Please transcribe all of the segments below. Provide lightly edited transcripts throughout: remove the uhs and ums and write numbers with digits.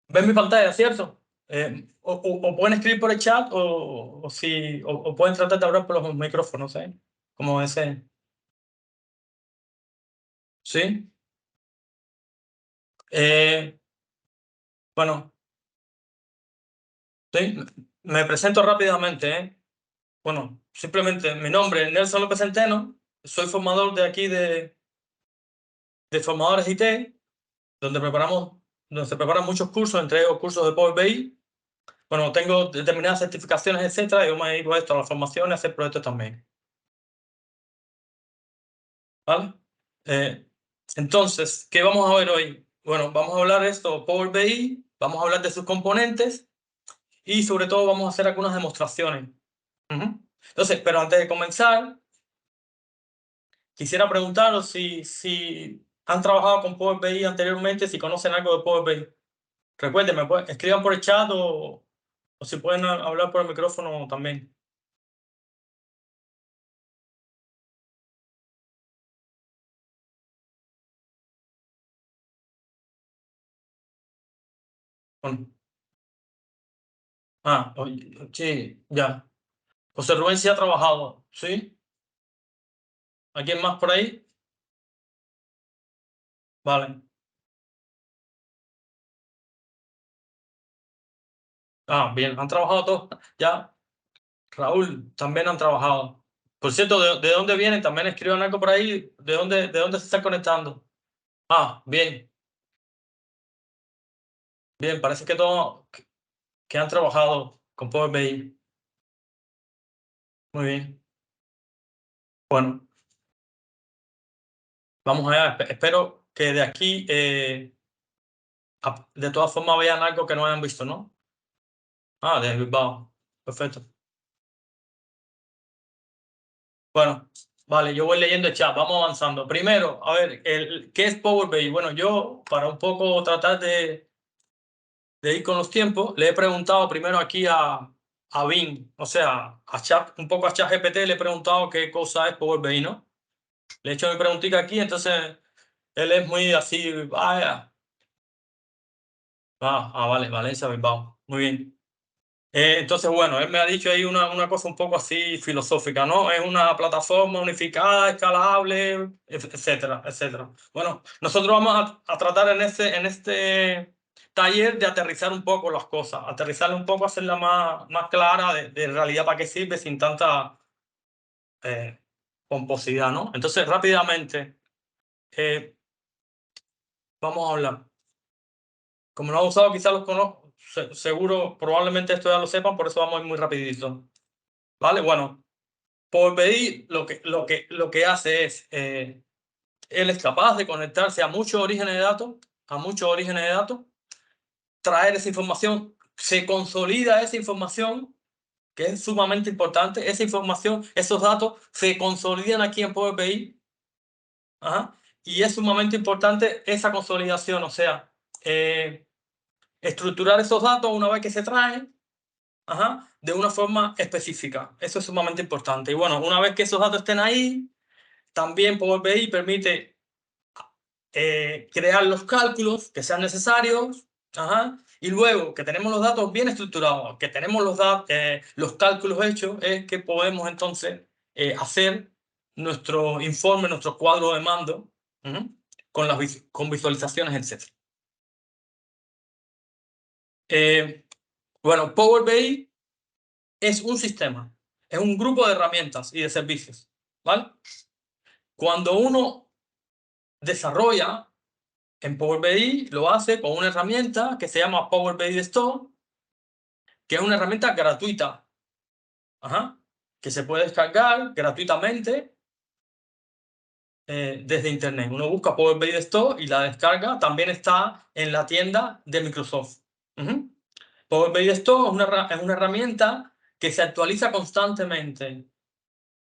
ven mi pantalla, ¿cierto? O pueden escribir por el chat o pueden tratar de hablar por los micrófonos, ¿eh? Como ese. ¿Sí? Eh, bueno, sí, me presento rápidamente, ¿eh? Bueno, simplemente mi nombre es Nelson López Centeno, soy formador de aquí de Formadores IT, donde se preparan muchos cursos, entre ellos cursos de Power BI. Bueno, tengo determinadas certificaciones, etcétera, y yo me dedico a esto, a la formación y a hacer proyectos también. ¿Vale? Eh, entonces, ¿qué vamos a ver hoy? Bueno, vamos a hablar de esto, Power BI, vamos a hablar de sus componentes y sobre todo vamos a hacer algunas demostraciones. Ujú. Entonces, pero antes de comenzar, quisiera preguntaros si han trabajado con Power BI anteriormente, si conocen algo de Power BI. Recuerden, escriban por el chat o si pueden hablar por el micrófono también. Bueno, sí, ya. José Rubén sí ha trabajado, ¿sí? ¿Alguien más por ahí? Vale. Bien, han trabajado todos. Ya, Raúl, también han trabajado. Por cierto, ¿de dónde vienen? También escriban algo por ahí. ¿De dónde se están conectando? Bien, bien, parece que todos que han trabajado con Power BI. Muy bien. Bueno, vamos allá. Espero que de aquí, de todas formas, vean algo que no hayan visto, ¿no? De Bilbao. Perfecto. Bueno, vale, yo voy leyendo el chat, vamos avanzando. Primero, a ver, ¿qué es Power BI? Bueno, yo, para un poco tratar de ir con los tiempos, le he preguntado primero aquí a Bing, o sea, un poco a ChatGPT le he preguntado qué cosa es Power BI, ¿no? Le he hecho mi preguntita aquí, entonces él es muy así, vaya. Vale, Valencia, Bilbao. Muy bien. Entonces, bueno, él me ha dicho ahí una cosa un poco así filosófica, ¿no? Es una plataforma unificada, escalable, etcétera, etcétera. Bueno, nosotros vamos a tratar en este taller de aterrizar un poco las cosas, aterrizarle un poco, hacerla más clara de en realidad para qué sirve sin tanta eh, pomposidad, ¿no? Entonces, rápidamente, eh, vamos a hablar. Como no he usado, quizás los conozco, seguro, probablemente esto ya lo sepan, por eso vamos a ir muy rapidito. ¿Vale? Bueno. Power BI lo que hace es, él es capaz de conectarse a muchos orígenes de datos, traer esa información, se consolida esa información, que es sumamente importante, esa información, esos datos se consolidan aquí en Power BI, ajá, y es sumamente importante esa consolidación, o sea, estructurar esos datos una vez que se traen, ajá, de una forma específica. Eso es sumamente importante. Y bueno, una vez que esos datos estén ahí, también Power BI permite crear los cálculos que sean necesarios, ajá, y luego que tenemos los datos bien estructurados, que tenemos los cálculos hechos, es que podemos entonces hacer nuestro informe, nuestro cuadro de mando, ujú, con visualizaciones, etc. Bueno, Power BI es un sistema, es un grupo de herramientas y de servicios, ¿vale? Cuando uno desarrolla en Power BI, lo hace con una herramienta que se llama Power BI Store, que es una herramienta gratuita, ajá, que se puede descargar gratuitamente desde Internet. Uno busca Power BI Store y la descarga. También está en la tienda de Microsoft. Ujú. Power BI Store es una herramienta que se actualiza constantemente.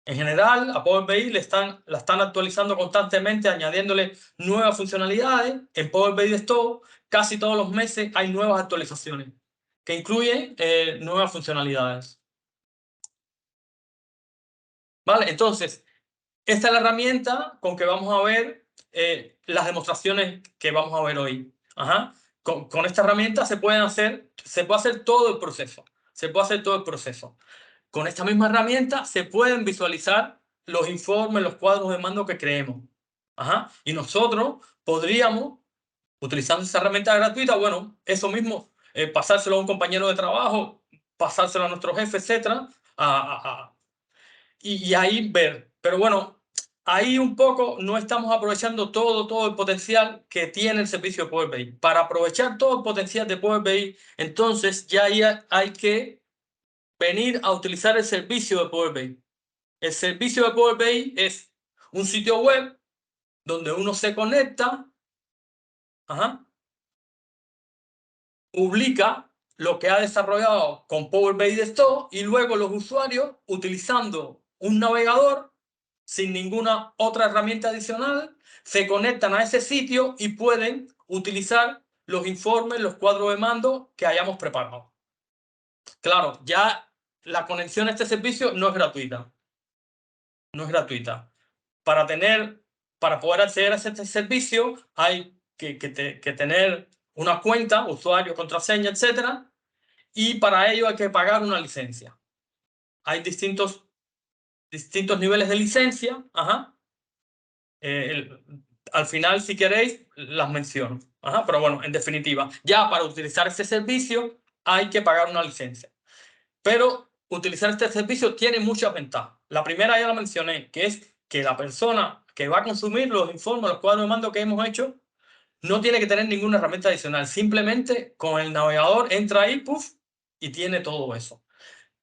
En general, a Power BI la están actualizando constantemente, añadiéndole nuevas funcionalidades. En Power BI Store, casi todos los meses hay nuevas actualizaciones que incluyen nuevas funcionalidades. ¿Vale? Entonces, esta es la herramienta con que vamos a ver las demostraciones que vamos a ver hoy. Ajá. con esta herramienta se puede hacer todo el proceso. Se puede hacer todo el proceso. Con esta misma herramienta se pueden visualizar los informes, los cuadros de mando que creemos. Ajá. Y nosotros podríamos, utilizando esa herramienta gratuita, bueno, eso mismo, pasárselo a un compañero de trabajo, pasárselo a nuestro jefe, etcétera, y ahí ver. Pero bueno, ahí un poco no estamos aprovechando todo el potencial que tiene el servicio de Power BI. Para aprovechar todo el potencial de Power BI, entonces ya hay que venir a utilizar el servicio de Power BI. El servicio de Power BI es un sitio web donde uno se conecta, ajá, publica lo que ha desarrollado con Power BI Desktop y luego los usuarios, utilizando un navegador sin ninguna otra herramienta adicional, se conectan a ese sitio y pueden utilizar los informes, los cuadros de mando que hayamos preparado. Claro, ya la conexión a este servicio no es gratuita. No es gratuita. Para poder acceder a este servicio hay que tener una cuenta, usuario, contraseña, etcétera, y para ello hay que pagar una licencia. Hay distintos niveles de licencia. Ajá. Al final, si queréis, las menciono. Ajá. Pero bueno, en definitiva, ya para utilizar este servicio hay que pagar una licencia. Pero utilizar este servicio tiene muchas ventajas. La primera ya la mencioné, que es que la persona que va a consumir los informes, los cuadros de mando que hemos hecho, no tiene que tener ninguna herramienta adicional. Simplemente con el navegador entra ahí, puff, y tiene todo eso.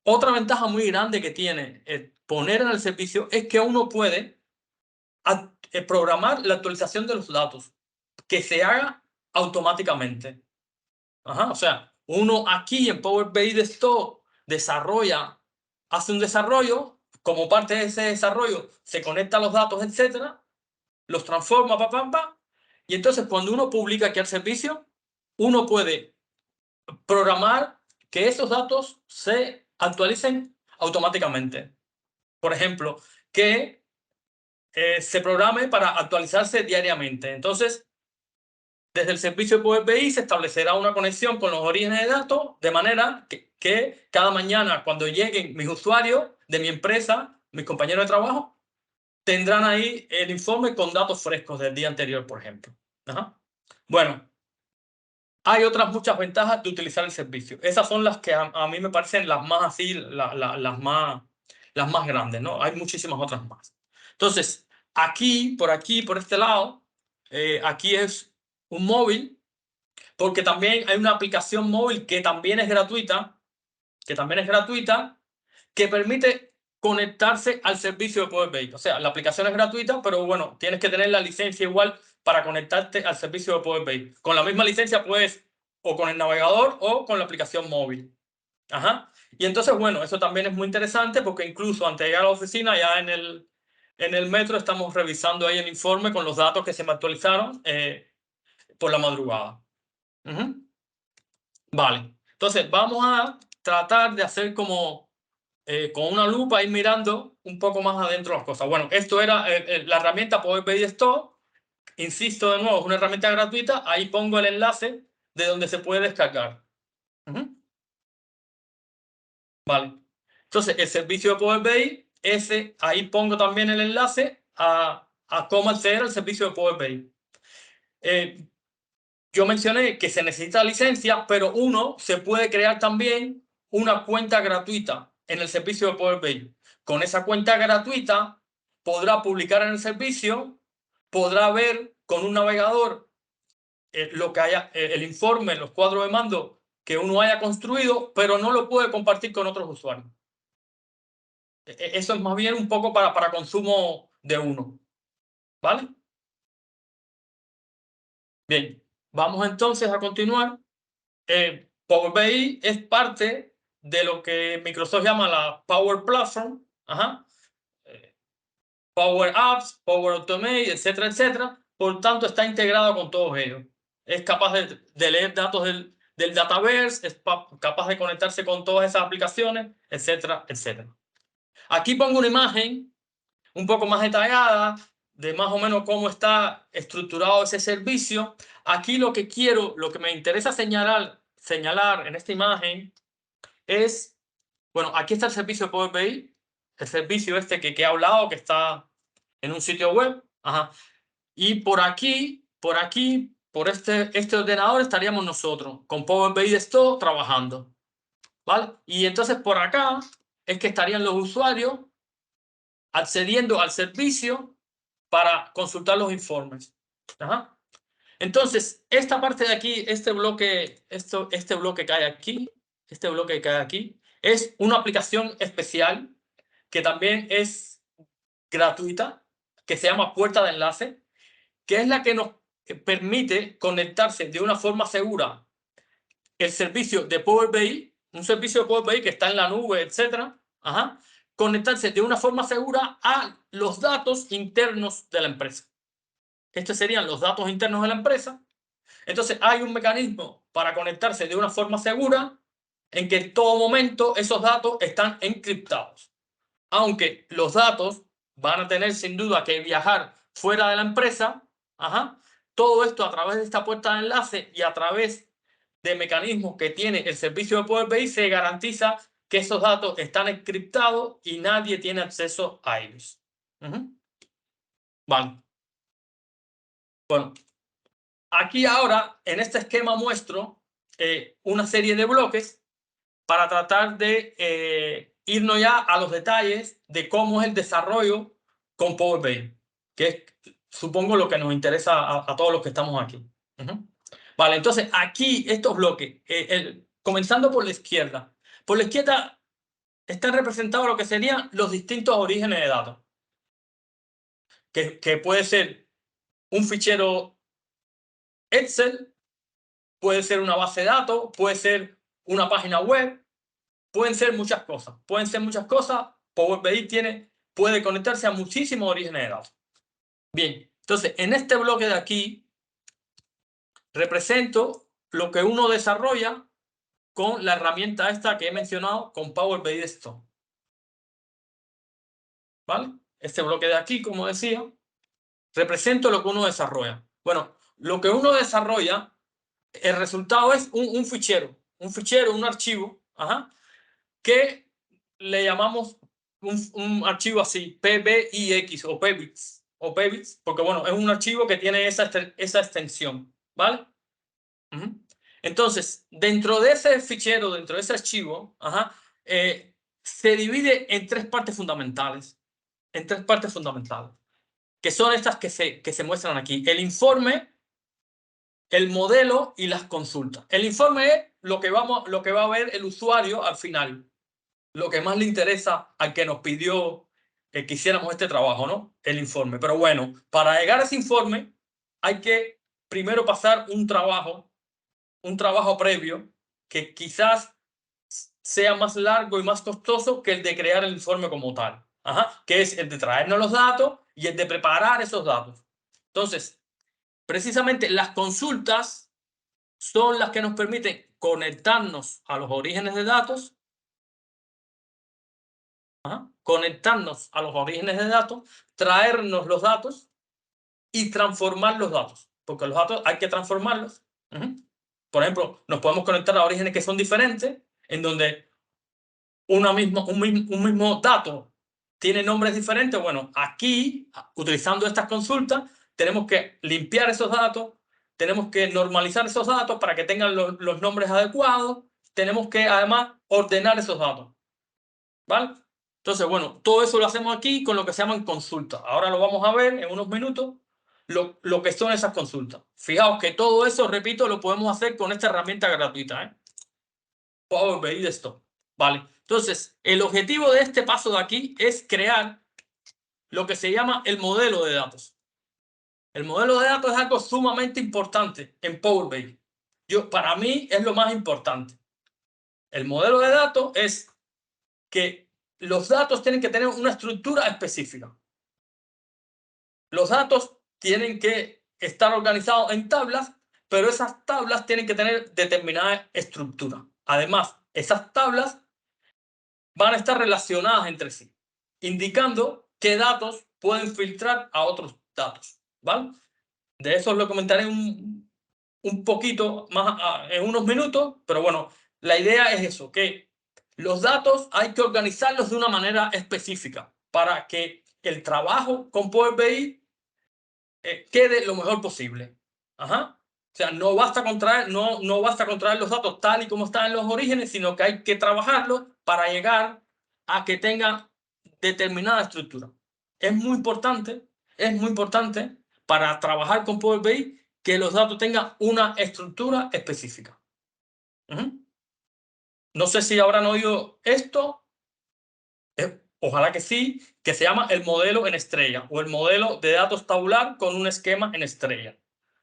Otra ventaja muy grande que tiene poner en el servicio es que uno puede programar la actualización de los datos, que se haga automáticamente. Ajá, o sea, uno aquí en Power BI Desktop hace un desarrollo, como parte de ese desarrollo se conecta los datos, etcétera, los transforma, y entonces cuando uno publica aquí al servicio, uno puede programar que esos datos se actualicen automáticamente. Por ejemplo, que se programe para actualizarse diariamente. Entonces, desde el servicio de Power BI se establecerá una conexión con los orígenes de datos, de manera que cada mañana, cuando lleguen mis usuarios de mi empresa, mis compañeros de trabajo, tendrán ahí el informe con datos frescos del día anterior, por ejemplo. Ajá. Bueno, hay otras muchas ventajas de utilizar el servicio. Esas son las que a mí me parecen las más así, las más grandes, ¿no? Hay muchísimas otras más. Entonces, por aquí, por este lado, aquí es un móvil, porque también hay una aplicación móvil que también es gratuita, que permite conectarse al servicio de Power BI. O sea, la aplicación es gratuita, pero bueno, tienes que tener la licencia igual para conectarte al servicio de Power BI. Con la misma licencia puedes o con el navegador o con la aplicación móvil. Ajá. Y entonces, bueno, eso también es muy interesante porque incluso antes de llegar a la oficina, ya en el metro, estamos revisando ahí el informe con los datos que se me actualizaron por la madrugada. Vale. Entonces, vamos a tratar de hacer como con una lupa, ir mirando un poco más adentro las cosas. Bueno, esto era la herramienta Power BI Store. Insisto de nuevo, es una herramienta gratuita. Ahí pongo el enlace de donde se puede descargar. Vale. Entonces, el servicio de Power BI, ahí pongo también el enlace a cómo acceder al servicio de Power BI. Yo mencioné que se necesita licencia, pero uno se puede crear también una cuenta gratuita en el servicio de Power BI. Con esa cuenta gratuita podrá publicar en el servicio, podrá ver con un navegador lo que haya, el informe, los cuadros de mando que uno haya construido, pero no lo puede compartir con otros usuarios. Eso es más bien un poco para consumo de uno. ¿Vale? Bien, vamos entonces a continuar. Power BI es parte de lo que Microsoft llama la Power Platform. Ajá. Power Apps, Power Automate, etcétera, etcétera. Por tanto, está integrado con todos ellos. Es capaz de leer datos del Dataverse, es capaz de conectarse con todas esas aplicaciones, etcétera, etcétera. Aquí pongo una imagen un poco más detallada de más o menos cómo está estructurado ese servicio. Aquí lo que me interesa señalar en esta imagen es, bueno, aquí está el servicio de Power BI, el servicio este que he hablado, que está en un sitio web. Ajá. Y por este ordenador estaríamos nosotros, con Power BI Desktop trabajando. ¿Vale? Y entonces por acá es que estarían los usuarios accediendo al servicio para consultar los informes. Ajá. Entonces, esta parte de aquí, este bloque que hay aquí, es una aplicación especial que también es gratuita, que se llama Puerta de Enlace, que es la que nos permite conectarse de una forma segura el servicio de Power BI, un servicio de Power BI que está en la nube, etcétera, conectarse de una forma segura a los datos internos de la empresa. Estos serían los datos internos de la empresa. Entonces hay un mecanismo para conectarse de una forma segura en que en todo momento esos datos están encriptados. Aunque los datos van a tener sin duda que viajar fuera de la empresa, todo esto a través de esta puerta de enlace y a través de mecanismos que tiene el servicio de Power BI se garantiza que esos datos están encriptados y nadie tiene acceso a ellos. Vale. Bueno, aquí ahora en este esquema muestro una serie de bloques para tratar de irnos ya a los detalles de cómo es el desarrollo con Power BI, que es, supongo, lo que nos interesa a todos los que estamos aquí. Vale, entonces aquí estos bloques, comenzando por la izquierda. Por la izquierda están representados lo que serían los distintos orígenes de datos, que puede ser un fichero Excel, puede ser una base de datos, puede ser una página web, pueden ser muchas cosas. Power BI puede conectarse a muchísimos orígenes de datos. Bien, entonces en este bloque de aquí represento lo que uno desarrolla con la herramienta esta que he mencionado, con Power BI Desktop. ¿Vale? Este bloque de aquí, como decía, represento lo que uno desarrolla. Bueno, lo que uno desarrolla, el resultado es un fichero, un archivo, que le llamamos un archivo así, PBIX o PBIX, porque bueno, es un archivo que tiene esa extensión, ¿vale? Entonces, dentro de ese fichero, dentro de ese archivo, se divide en tres partes fundamentales, que son estas que se muestran aquí: el informe, el modelo y las consultas. El informe es lo que va a ver el usuario al final, lo que más le interesa al que nos pidió que hiciéramos este trabajo, ¿no? El informe. Pero bueno, para llegar a ese informe hay que primero pasar un trabajo previo que quizás sea más largo y más costoso que el de crear el informe como tal, que es el de traernos los datos y el de preparar esos datos. Entonces, precisamente las consultas son las que nos permiten conectarnos a los orígenes de datos, traernos los datos y transformar los datos, porque los datos hay que transformarlos. Por ejemplo, nos podemos conectar a orígenes que son diferentes, en donde un mismo dato tiene nombres diferentes. Bueno, aquí, utilizando estas consultas, tenemos que limpiar esos datos, tenemos que normalizar esos datos para que tengan los nombres adecuados, tenemos que además ordenar esos datos, ¿vale? Entonces, bueno, todo eso lo hacemos aquí con lo que se llaman consultas. Ahora lo vamos a ver en unos minutos, lo que son esas consultas. Fijaos que todo eso, repito, lo podemos hacer con esta herramienta gratuita, Power BI Desktop. Vale, entonces el objetivo de este paso de aquí es crear lo que se llama el modelo de datos. El modelo de datos es algo sumamente importante en Power BI. Para mí es lo más importante. El modelo de datos es que los datos tienen que tener una estructura específica. Los datos tienen que estar organizados en tablas, pero esas tablas tienen que tener determinada estructura. Además, esas tablas van a estar relacionadas entre sí, indicando qué datos pueden filtrar a otros datos, ¿vale? De eso lo comentaré un poquito más en unos minutos, pero bueno, la idea es eso, que los datos hay que organizarlos de una manera específica para que el trabajo con Power BI quede lo mejor posible. Ajá. O sea, no basta con traer los datos tal y como están en los orígenes, sino que hay que trabajarlos para llegar a que tenga determinada estructura. Es muy importante para trabajar con Power BI que los datos tengan una estructura específica. Ujú. No sé si habrán oído esto, ojalá que sí, que se llama el modelo en estrella o el modelo de datos tabular con un esquema en estrella.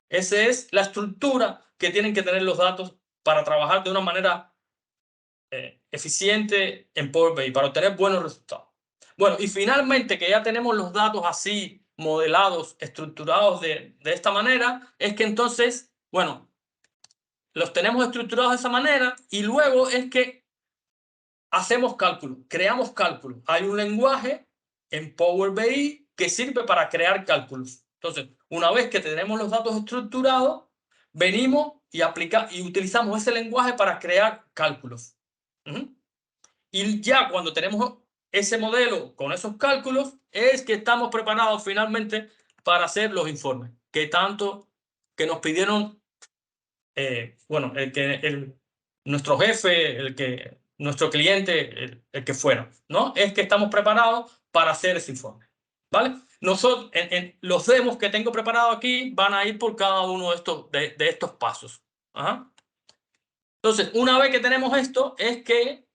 Esa es la estructura que tienen que tener los datos para trabajar de una manera eficiente en Power BI, para obtener buenos resultados. Bueno, y finalmente que ya tenemos los datos así modelados, estructurados de esta manera, es que entonces, bueno, los tenemos estructurados de esa manera y luego es que hacemos cálculos, creamos cálculos. Hay un lenguaje en Power BI que sirve para crear cálculos. Entonces, una vez que tenemos los datos estructurados, venimos y utilizamos ese lenguaje para crear cálculos. Y ya cuando tenemos ese modelo con esos cálculos, es que estamos preparados finalmente para hacer los informes que nos pidieron, bueno, nuestro jefe, nuestro cliente, el que fuera, ¿no? Es que estamos preparados para hacer ese informe, ¿vale? Nosotros, los demos que tengo preparados aquí van a ir por cada uno de estos pasos. Ajá. Entonces, una vez que tenemos esto, es que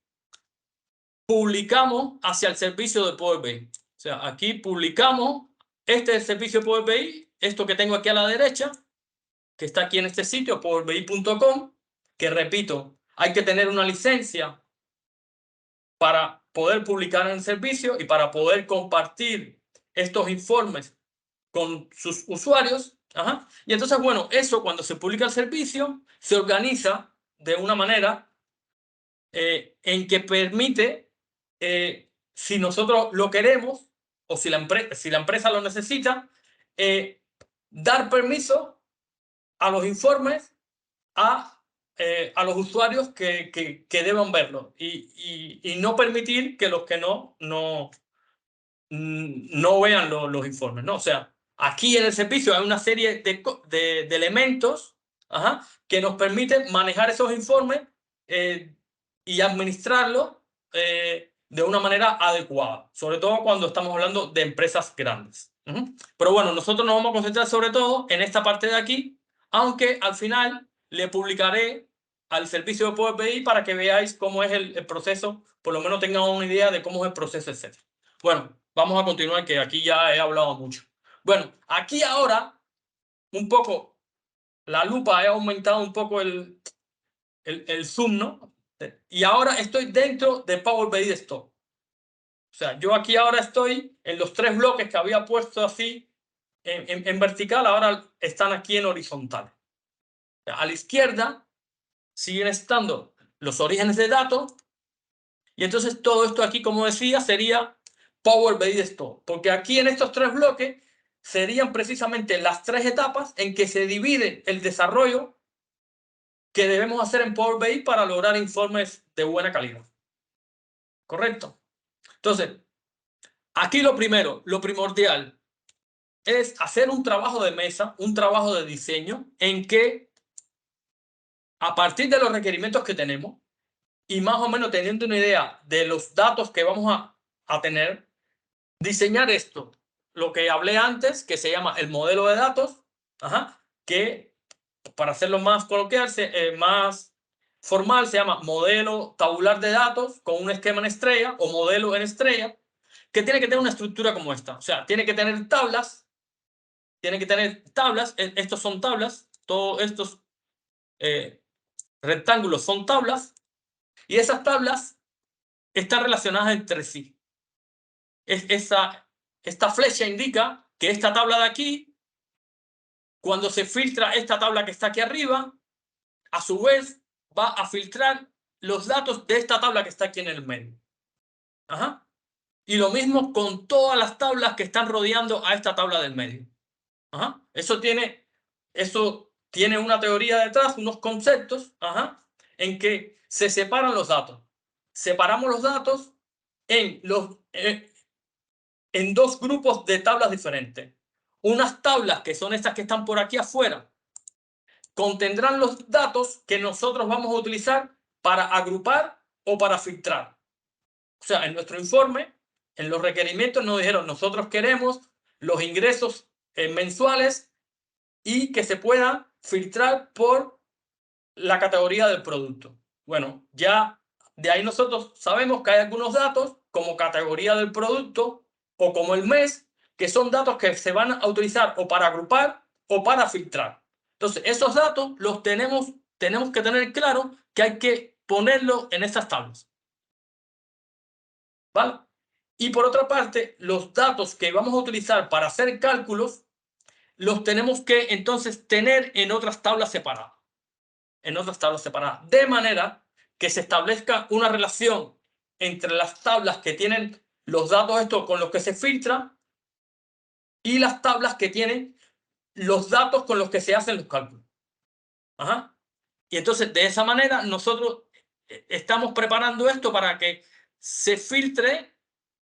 publicamos hacia el servicio de Power BI. O sea, aquí publicamos, este es el servicio de Power BI, esto que tengo aquí a la derecha, que está aquí en este sitio, powerbi.com, que repito, hay que tener una licencia para poder publicar en el servicio y para poder compartir estos informes con sus usuarios. Ajá. Y entonces, bueno, eso cuando se publica el servicio, se organiza de una manera en que permite, si nosotros lo queremos o si la empresa lo necesita, dar permiso a los informes a los usuarios que deban verlo y no permitir que los que no vean los informes, ¿no? O sea, aquí en el servicio hay una serie de elementos, ajá, que nos permiten manejar esos informes y administrarlos de una manera adecuada, sobre todo cuando estamos hablando de empresas grandes. Pero bueno, nosotros nos vamos a concentrar sobre todo en esta parte de aquí, aunque al final le publicaré al servicio de Power BI para que veáis cómo es el proceso, por lo menos tengan una idea de cómo es el proceso, etc. Bueno, vamos a continuar, que aquí ya he hablado mucho. Bueno, aquí ahora, un poco, la lupa, he aumentado un poco el zoom, ¿no? Y ahora estoy dentro de Power BI Desktop. O sea, yo aquí ahora estoy en los 3 bloques que había puesto así en vertical, ahora están aquí en horizontal. O sea, a la izquierda siguen estando los orígenes de datos y entonces todo esto aquí, como decía, sería Power BI Desktop, porque aquí en estos 3 bloques serían precisamente las 3 etapas en que se divide el desarrollo que debemos hacer en Power BI para lograr informes de buena calidad. ¿Correcto? Entonces, aquí lo primordial, es hacer un trabajo de mesa, un trabajo de diseño, en que a partir de los requerimientos que tenemos y más o menos teniendo una idea de los datos que vamos a tener, diseñar esto, lo que hablé antes, que se llama el modelo de datos, ajá, que para hacerlo más coloquial, más formal, se llama modelo tabular de datos con un esquema en estrella o modelo en estrella, que tiene que tener una estructura como esta. O sea, tiene que tener tablas, estos son tablas, todos estos rectángulos son tablas, y esas tablas están relacionadas entre sí. Esta flecha indica que esta tabla de aquí, cuando se filtra esta tabla que está aquí arriba, a su vez va a filtrar los datos de esta tabla que está aquí en el medio. Ajá. Y lo mismo con todas las tablas que están rodeando a esta tabla del medio. Ajá. Eso tiene una teoría detrás, unos conceptos, ajá, en que se separan los datos. Separamos los datos en, en dos grupos de tablas diferentes. Unas tablas que son estas que están por aquí afuera, contendrán los datos que nosotros vamos a utilizar para agrupar o para filtrar. O sea, en nuestro informe, en los requerimientos nos dijeron, nosotros queremos los ingresos mensuales y que se puedan filtrar por la categoría del producto. Bueno, ya de ahí nosotros sabemos que hay algunos datos como categoría del producto o como el mes, que son datos que se van a utilizar o para agrupar o para filtrar. Entonces, esos datos los tenemos que tener claro que hay que ponerlos en estas tablas. ¿Vale? Y por otra parte, los datos que vamos a utilizar para hacer cálculos, los tenemos que entonces tener en otras tablas separadas. De manera que se establezca una relación entre las tablas que tienen los datos estos con los que se filtra y las tablas que tienen los datos con los que se hacen los cálculos. Ajá. Y entonces, de esa manera, nosotros estamos preparando esto para que se filtre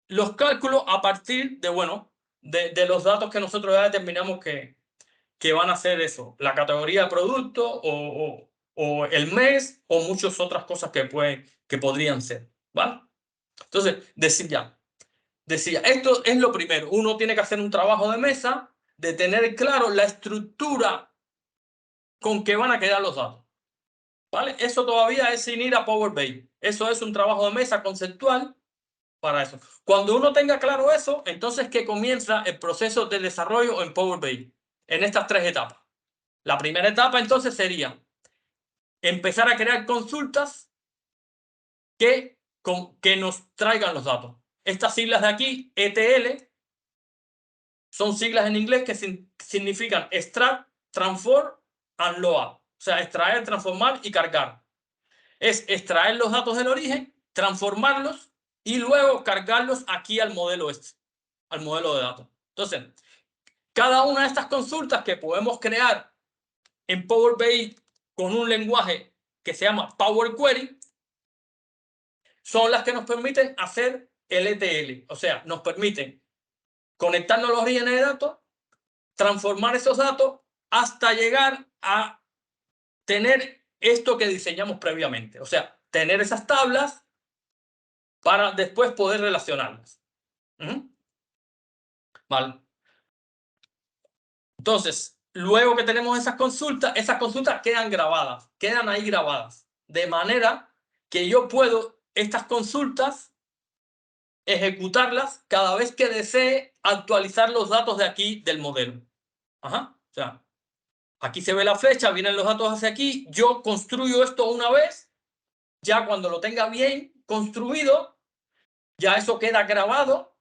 los cálculos a partir de, bueno, de los datos que nosotros ya determinamos que van a ser eso, la categoría de producto o el mes o muchas otras cosas que podrían ser, ¿vale? Entonces, decía, esto es lo primero, uno tiene que hacer un trabajo de mesa, de tener claro la estructura con que van a quedar los datos, ¿vale? Eso todavía es sin ir a Power BI, eso es un trabajo de mesa conceptual para eso. Cuando uno tenga claro eso, entonces que comienza el proceso de desarrollo en Power BI, en estas tres etapas. La primera etapa entonces sería empezar a crear consultas que nos traigan los datos. Estas siglas de aquí, ETL, son siglas en inglés que significan extract, transform and load. O sea, extraer, transformar y cargar. Es extraer los datos del origen, transformarlos y luego cargarlos aquí al modelo al modelo de datos. Entonces, cada una de estas consultas que podemos crear en Power BI con un lenguaje que se llama Power Query son las que nos permiten hacer el ETL. O sea, nos permiten conectarnos a los orígenes de datos, transformar esos datos hasta llegar a tener esto que diseñamos previamente. O sea, tener esas tablas para después poder relacionarlas. ¿Vale? Entonces, luego que tenemos esas consultas quedan ahí grabadas. De manera que yo puedo estas consultas ejecutarlas cada vez que desee actualizar los datos de aquí del modelo. Ajá. O sea, aquí se ve la flecha, vienen los datos hacia aquí. Yo construyo esto una vez. Ya cuando lo tenga bien construido, ya eso queda grabado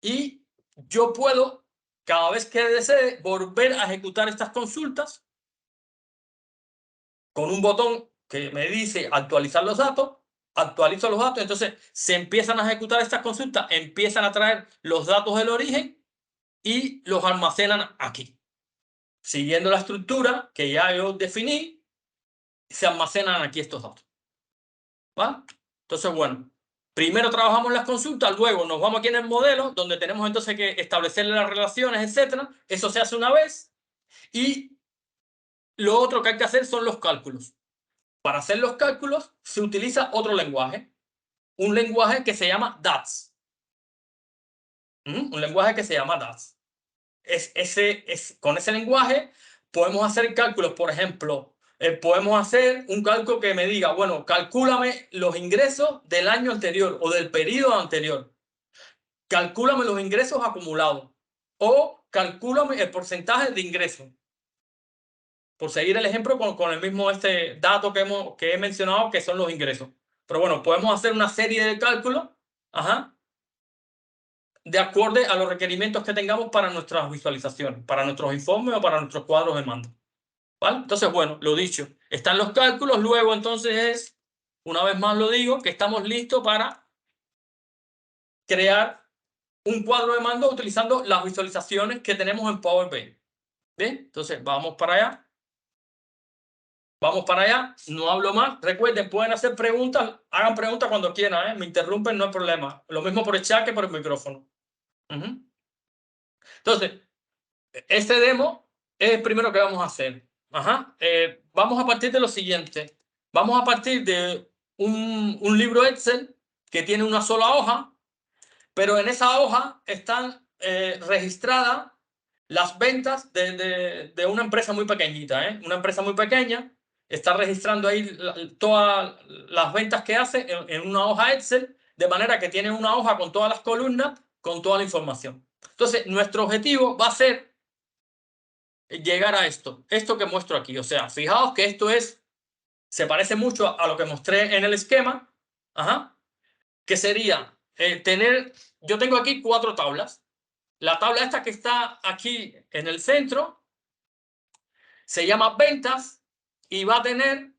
y yo puedo, cada vez que desee, volver a ejecutar estas consultas con un botón que me dice actualizar los datos. Actualizo los datos, entonces se empiezan a ejecutar estas consultas, empiezan a traer los datos del origen y los almacenan aquí. Siguiendo la estructura que ya yo definí, se almacenan aquí estos datos. ¿Vale? Entonces, bueno, primero trabajamos las consultas, luego nos vamos aquí en el modelo, donde tenemos entonces que establecer las relaciones, etcétera. Eso se hace una vez. Y lo otro que hay que hacer son los cálculos. Para hacer los cálculos se utiliza otro lenguaje, un lenguaje que se llama DATS. Un lenguaje que se llama DATS. Con ese lenguaje podemos hacer cálculos, por ejemplo, podemos hacer un cálculo que me diga, bueno, calcúlame los ingresos del año anterior o del periodo anterior. Calcúlame los ingresos acumulados o calcúlame el porcentaje de ingresos. Por seguir el ejemplo con el mismo dato que he mencionado, que son los ingresos. Pero bueno, podemos hacer una serie de cálculos, de acuerdo a los requerimientos que tengamos para nuestras visualizaciones, para nuestros informes o para nuestros cuadros de mando. ¿Vale? Entonces, bueno, lo dicho, están los cálculos, luego entonces una vez más lo digo, que estamos listos para crear un cuadro de mando utilizando las visualizaciones que tenemos en Power BI. Bien, entonces vamos para allá. Vamos para allá, no hablo más. Recuerden, pueden hacer preguntas, hagan preguntas cuando quieran, me interrumpen, no hay problema. Lo mismo por el chat que por el micrófono. Entonces, este demo es el primero que vamos a hacer. Vamos a partir de lo siguiente. Vamos a partir de un libro Excel que tiene una sola hoja, pero en esa hoja están registradas las ventas de una empresa muy pequeñita. Una empresa muy pequeña está registrando ahí todas las ventas que hace en una hoja Excel, de manera que tiene una hoja con todas las columnas, con toda la información. Entonces, nuestro objetivo va a ser llegar a esto que muestro aquí. O sea, fijaos que esto se parece mucho a lo que mostré en el esquema, que sería yo tengo aquí 4 tablas. La tabla esta que está aquí en el centro se llama ventas y va a tener,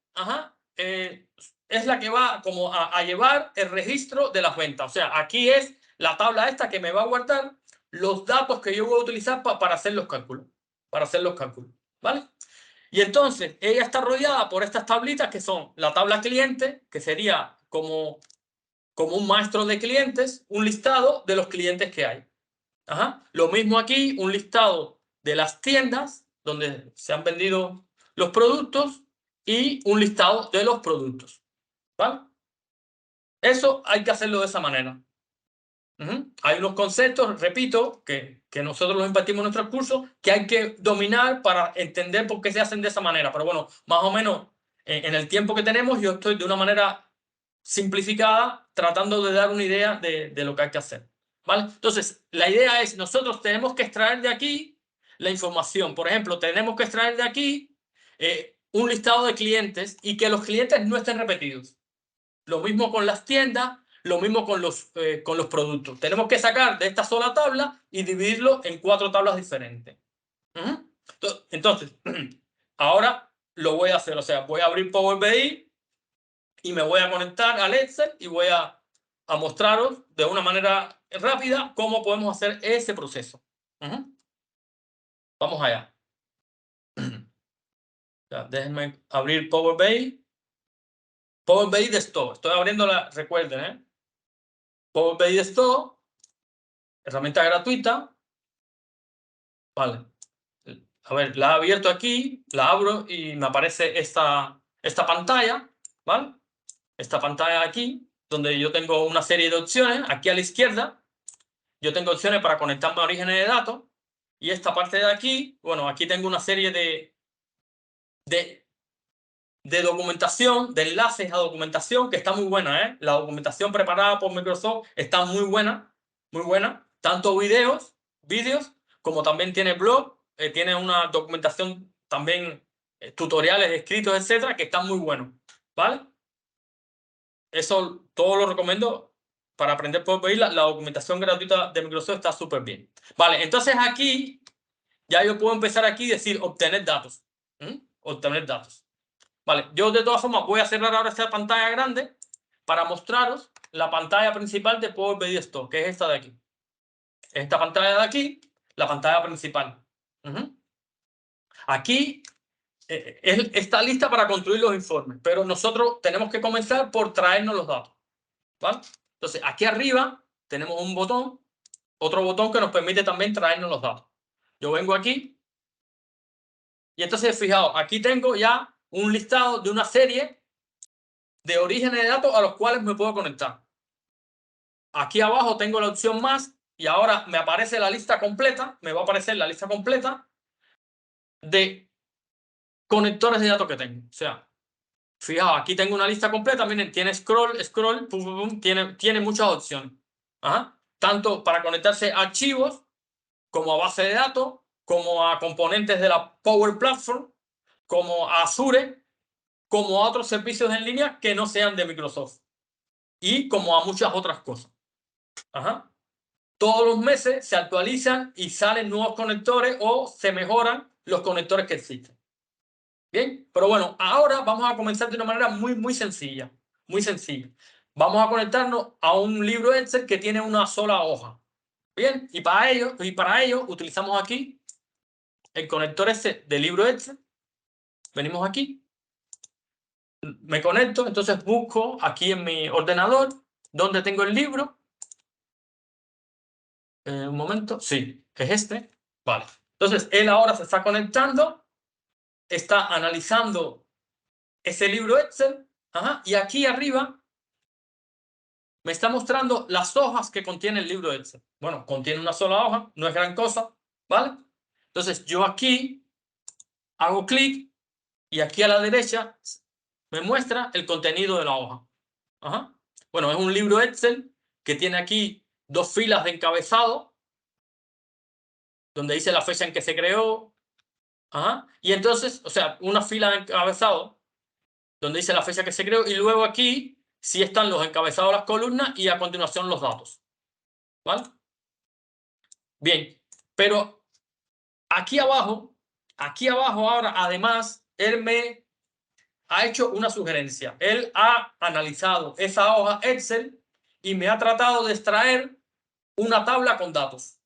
es la que va como a llevar el registro de las ventas. O sea, aquí es la tabla esta que me va a guardar los datos que yo voy a utilizar para hacer los cálculos. ¿Vale? Y entonces ella está rodeada por estas tablitas que son la tabla cliente, que sería como un maestro de clientes, un listado de los clientes que hay. Lo mismo aquí, un listado de las tiendas donde se han vendido los productos y un listado de los productos. ¿Vale? Eso hay que hacerlo de esa manera. Hay unos conceptos, repito, que nosotros los impartimos en nuestros cursos, que hay que dominar para entender por qué se hacen de esa manera. Pero bueno, más o menos en el tiempo que tenemos, yo estoy de una manera simplificada tratando de dar una idea de lo que hay que hacer. ¿Vale? Entonces, la idea es, nosotros tenemos que extraer de aquí la información. Por ejemplo, tenemos que extraer de aquí un listado de clientes y que los clientes no estén repetidos. Lo mismo con las tiendas, lo mismo con los productos. Tenemos que sacar de esta sola tabla y dividirlo en 4 tablas diferentes. Entonces, ahora lo voy a hacer. O sea, voy a abrir Power BI y me voy a conectar al Excel y voy a mostraros de una manera rápida cómo podemos hacer ese proceso. Vamos allá. Ya, déjenme abrir Power BI. Power BI Desktop. Estoy abriéndola, recuerden, Power BI Desktop, herramienta gratuita. Vale. A ver, la he abierto aquí, la abro y me aparece esta pantalla, ¿vale? Esta pantalla aquí, donde yo tengo una serie de opciones. Aquí a la izquierda, yo tengo opciones para conectarme a orígenes de datos. Y esta parte de aquí, bueno, aquí tengo una serie de documentación, de enlaces a documentación, que está muy buena, La documentación preparada por Microsoft está muy buena, muy buena. Tanto vídeos, como también tiene blog, tiene una documentación también, tutoriales escritos, etcétera, que están muy buenos, ¿vale? Eso todo lo recomiendo para aprender por BI. La documentación gratuita de Microsoft está súper bien. Vale, entonces aquí ya yo puedo empezar aquí y decir obtener datos. Obtener datos. Vale, yo de todas formas voy a cerrar ahora esta pantalla grande para mostraros la pantalla principal de Power BI Desktop, que es esta de aquí. Esta pantalla de aquí, la pantalla principal. Aquí está lista para construir los informes, pero nosotros tenemos que comenzar por traernos los datos. ¿Vale? Entonces, aquí arriba tenemos un botón, otro botón que nos permite también traernos los datos. Yo vengo aquí y entonces, fijaos, aquí tengo ya un listado de una serie de orígenes de datos a los cuales me puedo conectar. Aquí abajo tengo la opción más y ahora me aparece la lista completa, me va a aparecer la lista completa de conectores de datos que tengo. O sea, fijaos, aquí tengo una lista completa, miren, tiene scroll, pum, pum, pum, tiene muchas opciones. Tanto para conectarse a archivos, como a base de datos, como a componentes de la Power Platform, como a Azure, como a otros servicios en línea que no sean de Microsoft. Y como a muchas otras cosas. Todos los meses se actualizan y salen nuevos conectores o se mejoran los conectores que existen. Bien, pero bueno, ahora vamos a comenzar de una manera muy, muy sencilla. Muy sencilla. Vamos a conectarnos a un libro Excel que tiene una sola hoja. Bien, y para ello utilizamos aquí el conector este del libro Excel. Venimos aquí, me conecto, entonces busco aquí en mi ordenador donde tengo el libro. Un momento, sí, es este. Vale. Entonces él ahora se está conectando, está analizando ese libro Excel. Ajá, y aquí arriba me está mostrando las hojas que contiene el libro Excel. Bueno, contiene una sola hoja, no es gran cosa, ¿vale? Entonces yo aquí hago clic y aquí a la derecha me muestra el contenido de la hoja. Ajá. Bueno, es un libro Excel que tiene aquí 2 filas de encabezado, donde dice la fecha en que se creó. Ajá. Y entonces, o sea, una fila de encabezado, donde dice la fecha que se creó, y luego aquí sí están los encabezados de las columnas y a continuación los datos. ¿Vale? Bien, pero aquí abajo ahora, además, él me ha hecho una sugerencia. Él ha analizado esa hoja Excel y me ha tratado de extraer una tabla con datos.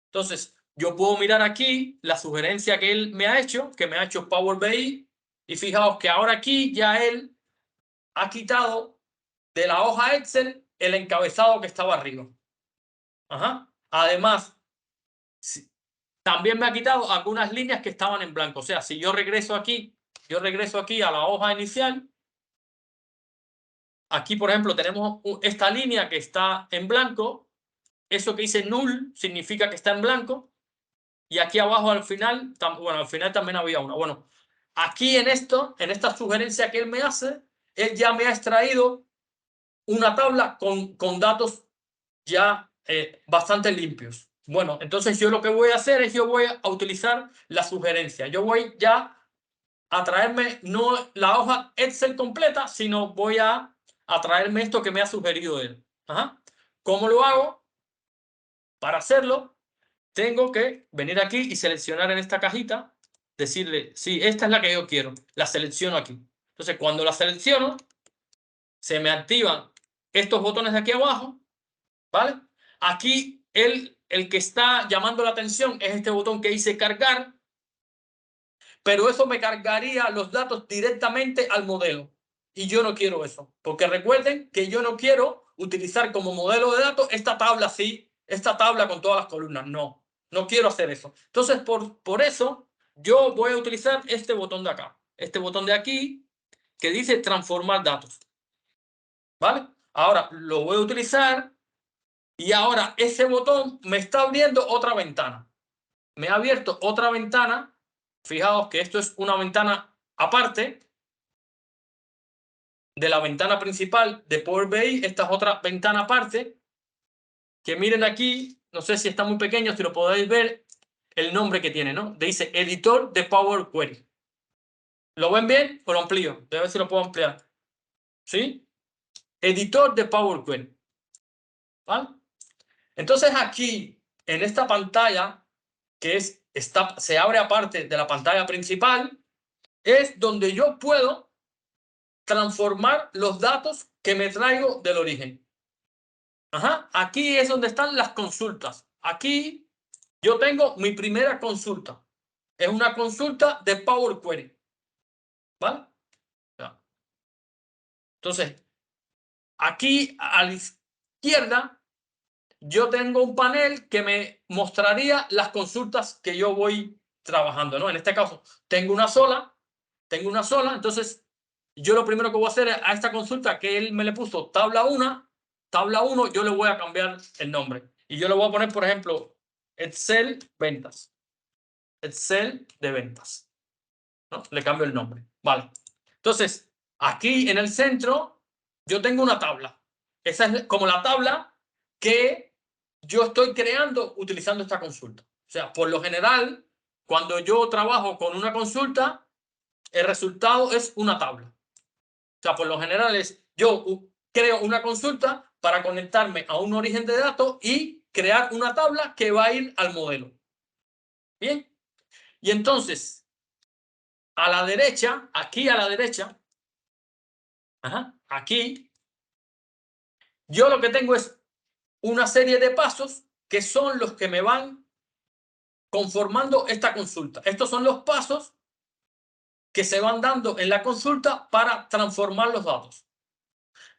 Entonces, yo puedo mirar aquí la sugerencia que él me ha hecho, que me ha hecho Power BI, y fijaos que ahora aquí ya él ha quitado de la hoja Excel el encabezado que estaba arriba. Ajá. Además, también me ha quitado algunas líneas que estaban en blanco. O sea, si yo regreso aquí a la hoja inicial. Aquí, por ejemplo, tenemos esta línea que está en blanco. Eso que dice null significa que está en blanco. Y aquí abajo al final, bueno, al final también había una. Bueno, aquí en esta sugerencia que él me hace, él ya me ha extraído una tabla con datos ya bastante limpios. Bueno, entonces yo lo que voy a hacer es yo voy a utilizar la sugerencia. Yo voy ya a traerme no la hoja Excel completa, sino voy a traerme esto que me ha sugerido él. Ajá. ¿Cómo lo hago? Para hacerlo, tengo que venir aquí y seleccionar en esta cajita, decirle, sí, esta es la que yo quiero. La selecciono aquí. Entonces, cuando la selecciono, se me activan estos botones de aquí abajo, ¿vale? Aquí el que está llamando la atención es este botón que dice cargar, pero eso me cargaría los datos directamente al modelo. Y yo no quiero eso, porque recuerden que yo no quiero utilizar como modelo de datos esta tabla así, esta tabla con todas las columnas. No, no quiero hacer eso. Entonces, por eso, yo voy a utilizar este botón de acá, este botón de aquí, que dice transformar datos. ¿Vale? Ahora lo voy a utilizar y ahora ese botón me está abriendo otra ventana. Me ha abierto otra ventana. Fijaos que esto es una ventana aparte de la ventana principal de Power BI. Esta es otra ventana aparte. Que miren aquí, no sé si está muy pequeño, si lo podéis ver, el nombre que tiene, ¿no? Dice editor de Power Query. ¿Lo ven bien? O lo amplío. A ver si lo puedo ampliar. ¿Sí? Editor de Power Query. ¿Vale? Entonces aquí, en esta pantalla, que se abre aparte de la pantalla principal, es donde yo puedo transformar los datos que me traigo del origen. Ajá. Aquí es donde están las consultas. Aquí yo tengo mi primera consulta. Es una consulta de Power Query. ¿Vale? Entonces, aquí a la izquierda yo tengo un panel que me mostraría las consultas que yo voy trabajando, ¿no? En este caso, tengo una sola, entonces yo lo primero que voy a hacer es a esta consulta que él me le puso tabla 1, yo le voy a cambiar el nombre. Y yo le voy a poner, por ejemplo, Excel ventas. Excel de ventas. ¿No? Le cambio el nombre. Vale. Entonces, aquí en el centro, yo tengo una tabla. Esa es como la tabla que yo estoy creando utilizando esta consulta. O sea, por lo general, cuando yo trabajo con una consulta, el resultado es una tabla. O sea, por lo general es yo creo una consulta para conectarme a un origen de datos y crear una tabla que va a ir al modelo. Bien. Y entonces, a la derecha, aquí a la derecha, aquí, yo lo que tengo es una serie de pasos que son los que me van conformando esta consulta. Estos son los pasos que se van dando en la consulta para transformar los datos.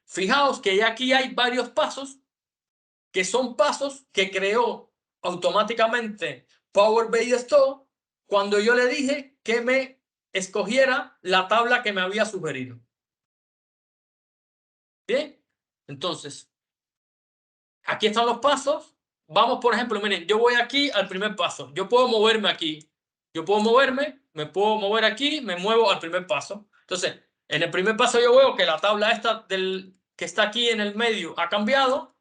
Fijaos que ya aquí hay varios pasos que son pasos que creó automáticamente Power BI Store cuando yo le dije que me escogiera la tabla que me había sugerido. Bien, entonces, aquí están los pasos. Vamos, por ejemplo, miren, yo voy aquí al primer paso. Yo puedo moverme aquí. Yo puedo moverme, me puedo mover aquí, me muevo al primer paso. Entonces, en el primer paso yo veo que la tabla esta que está aquí en el medio ha cambiado,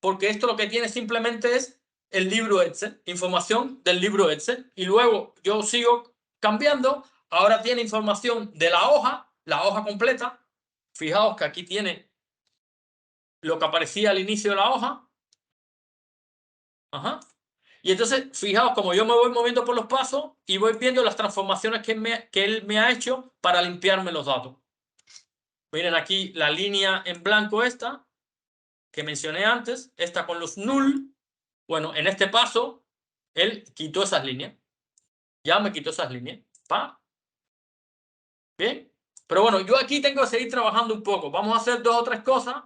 porque esto lo que tiene simplemente es el libro Excel, información del libro Excel. Y luego yo sigo cambiando. Ahora tiene información de la hoja completa. Fijaos que aquí tiene lo que aparecía al inicio de la hoja. Ajá. Y entonces, fijaos como yo me voy moviendo por los pasos y voy viendo las transformaciones que él me ha hecho para limpiarme los datos. Miren aquí la línea en blanco esta, que mencioné antes, esta con los null. Bueno, en este paso, él quitó esas líneas. Ya me quitó esas líneas. ¿Va? Bien. Pero bueno, yo aquí tengo que seguir trabajando un poco. Vamos a hacer 2 o 3 cosas.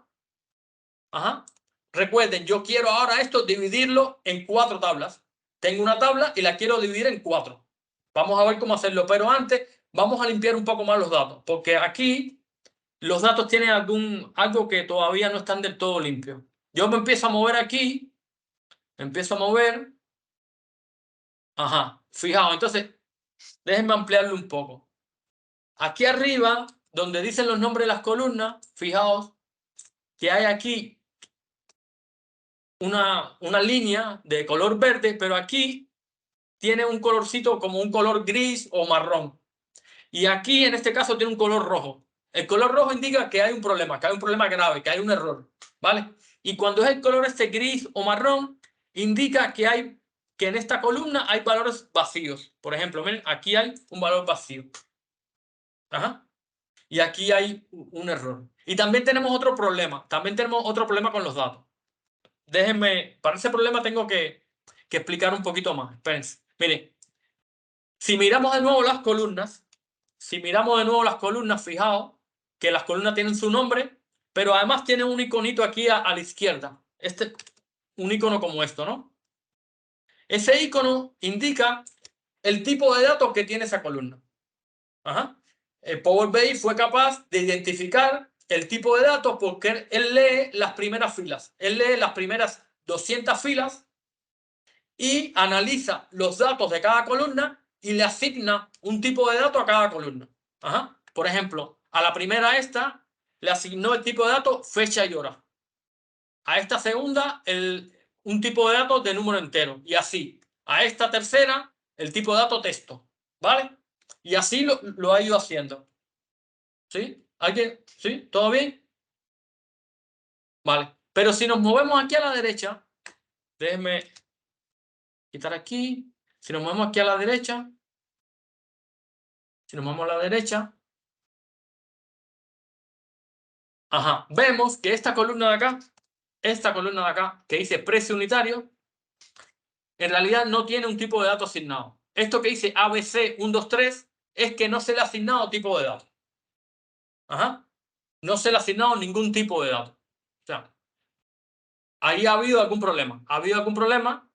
Ajá. Recuerden, yo quiero ahora esto dividirlo en 4 tablas. Tengo una tabla y la quiero dividir en 4. Vamos a ver cómo hacerlo. Pero antes, vamos a limpiar un poco más los datos. Porque aquí los datos tienen algo que todavía no están del todo limpios. Yo me empiezo a mover aquí. Me empiezo a mover. Ajá. Fijaos, entonces, déjenme ampliarlo un poco. Aquí arriba, donde dicen los nombres de las columnas, fijaos que hay aquí una línea de color verde, pero aquí tiene un colorcito como un color gris o marrón. Y aquí, en este caso, tiene un color rojo. El color rojo indica que hay un problema grave, que hay un error, ¿vale? Y cuando es el color este gris o marrón, indica que en esta columna hay valores vacíos. Por ejemplo, miren, aquí hay un valor vacío. Ajá. Y aquí hay un error. Y también tenemos otro problema. Con los datos. Déjenme, para ese problema tengo que explicar un poquito más. Espérense. Miren, si miramos de nuevo las columnas, fijaos que las columnas tienen su nombre, pero además tienen un iconito aquí a la izquierda. Un icono como esto, ¿no? Ese icono indica el tipo de datos que tiene esa columna. Ajá. El Power BI fue capaz de identificar el tipo de datos porque él lee las primeras filas. Él lee las primeras 200 filas y analiza los datos de cada columna y le asigna un tipo de dato a cada columna. Ajá. Por ejemplo, a la primera esta le asignó el tipo de dato fecha y hora. A esta segunda un tipo de datos de número entero. Y así. A esta tercera el tipo de dato texto. ¿Vale? Y así lo ha ido haciendo. ¿Sí? ¿Alguien? ¿Sí? ¿Todo bien? Vale. Pero si nos movemos aquí a la derecha, déjenme quitar aquí. Si nos movemos aquí a la derecha, ajá, vemos que esta columna de acá, que dice precio unitario, en realidad no tiene un tipo de dato asignado. Esto que dice ABC 123 es que no se le ha asignado tipo de dato. Ajá. No se le ha asignado ningún tipo de dato. O sea, ahí ha habido algún problema. Ha habido algún problema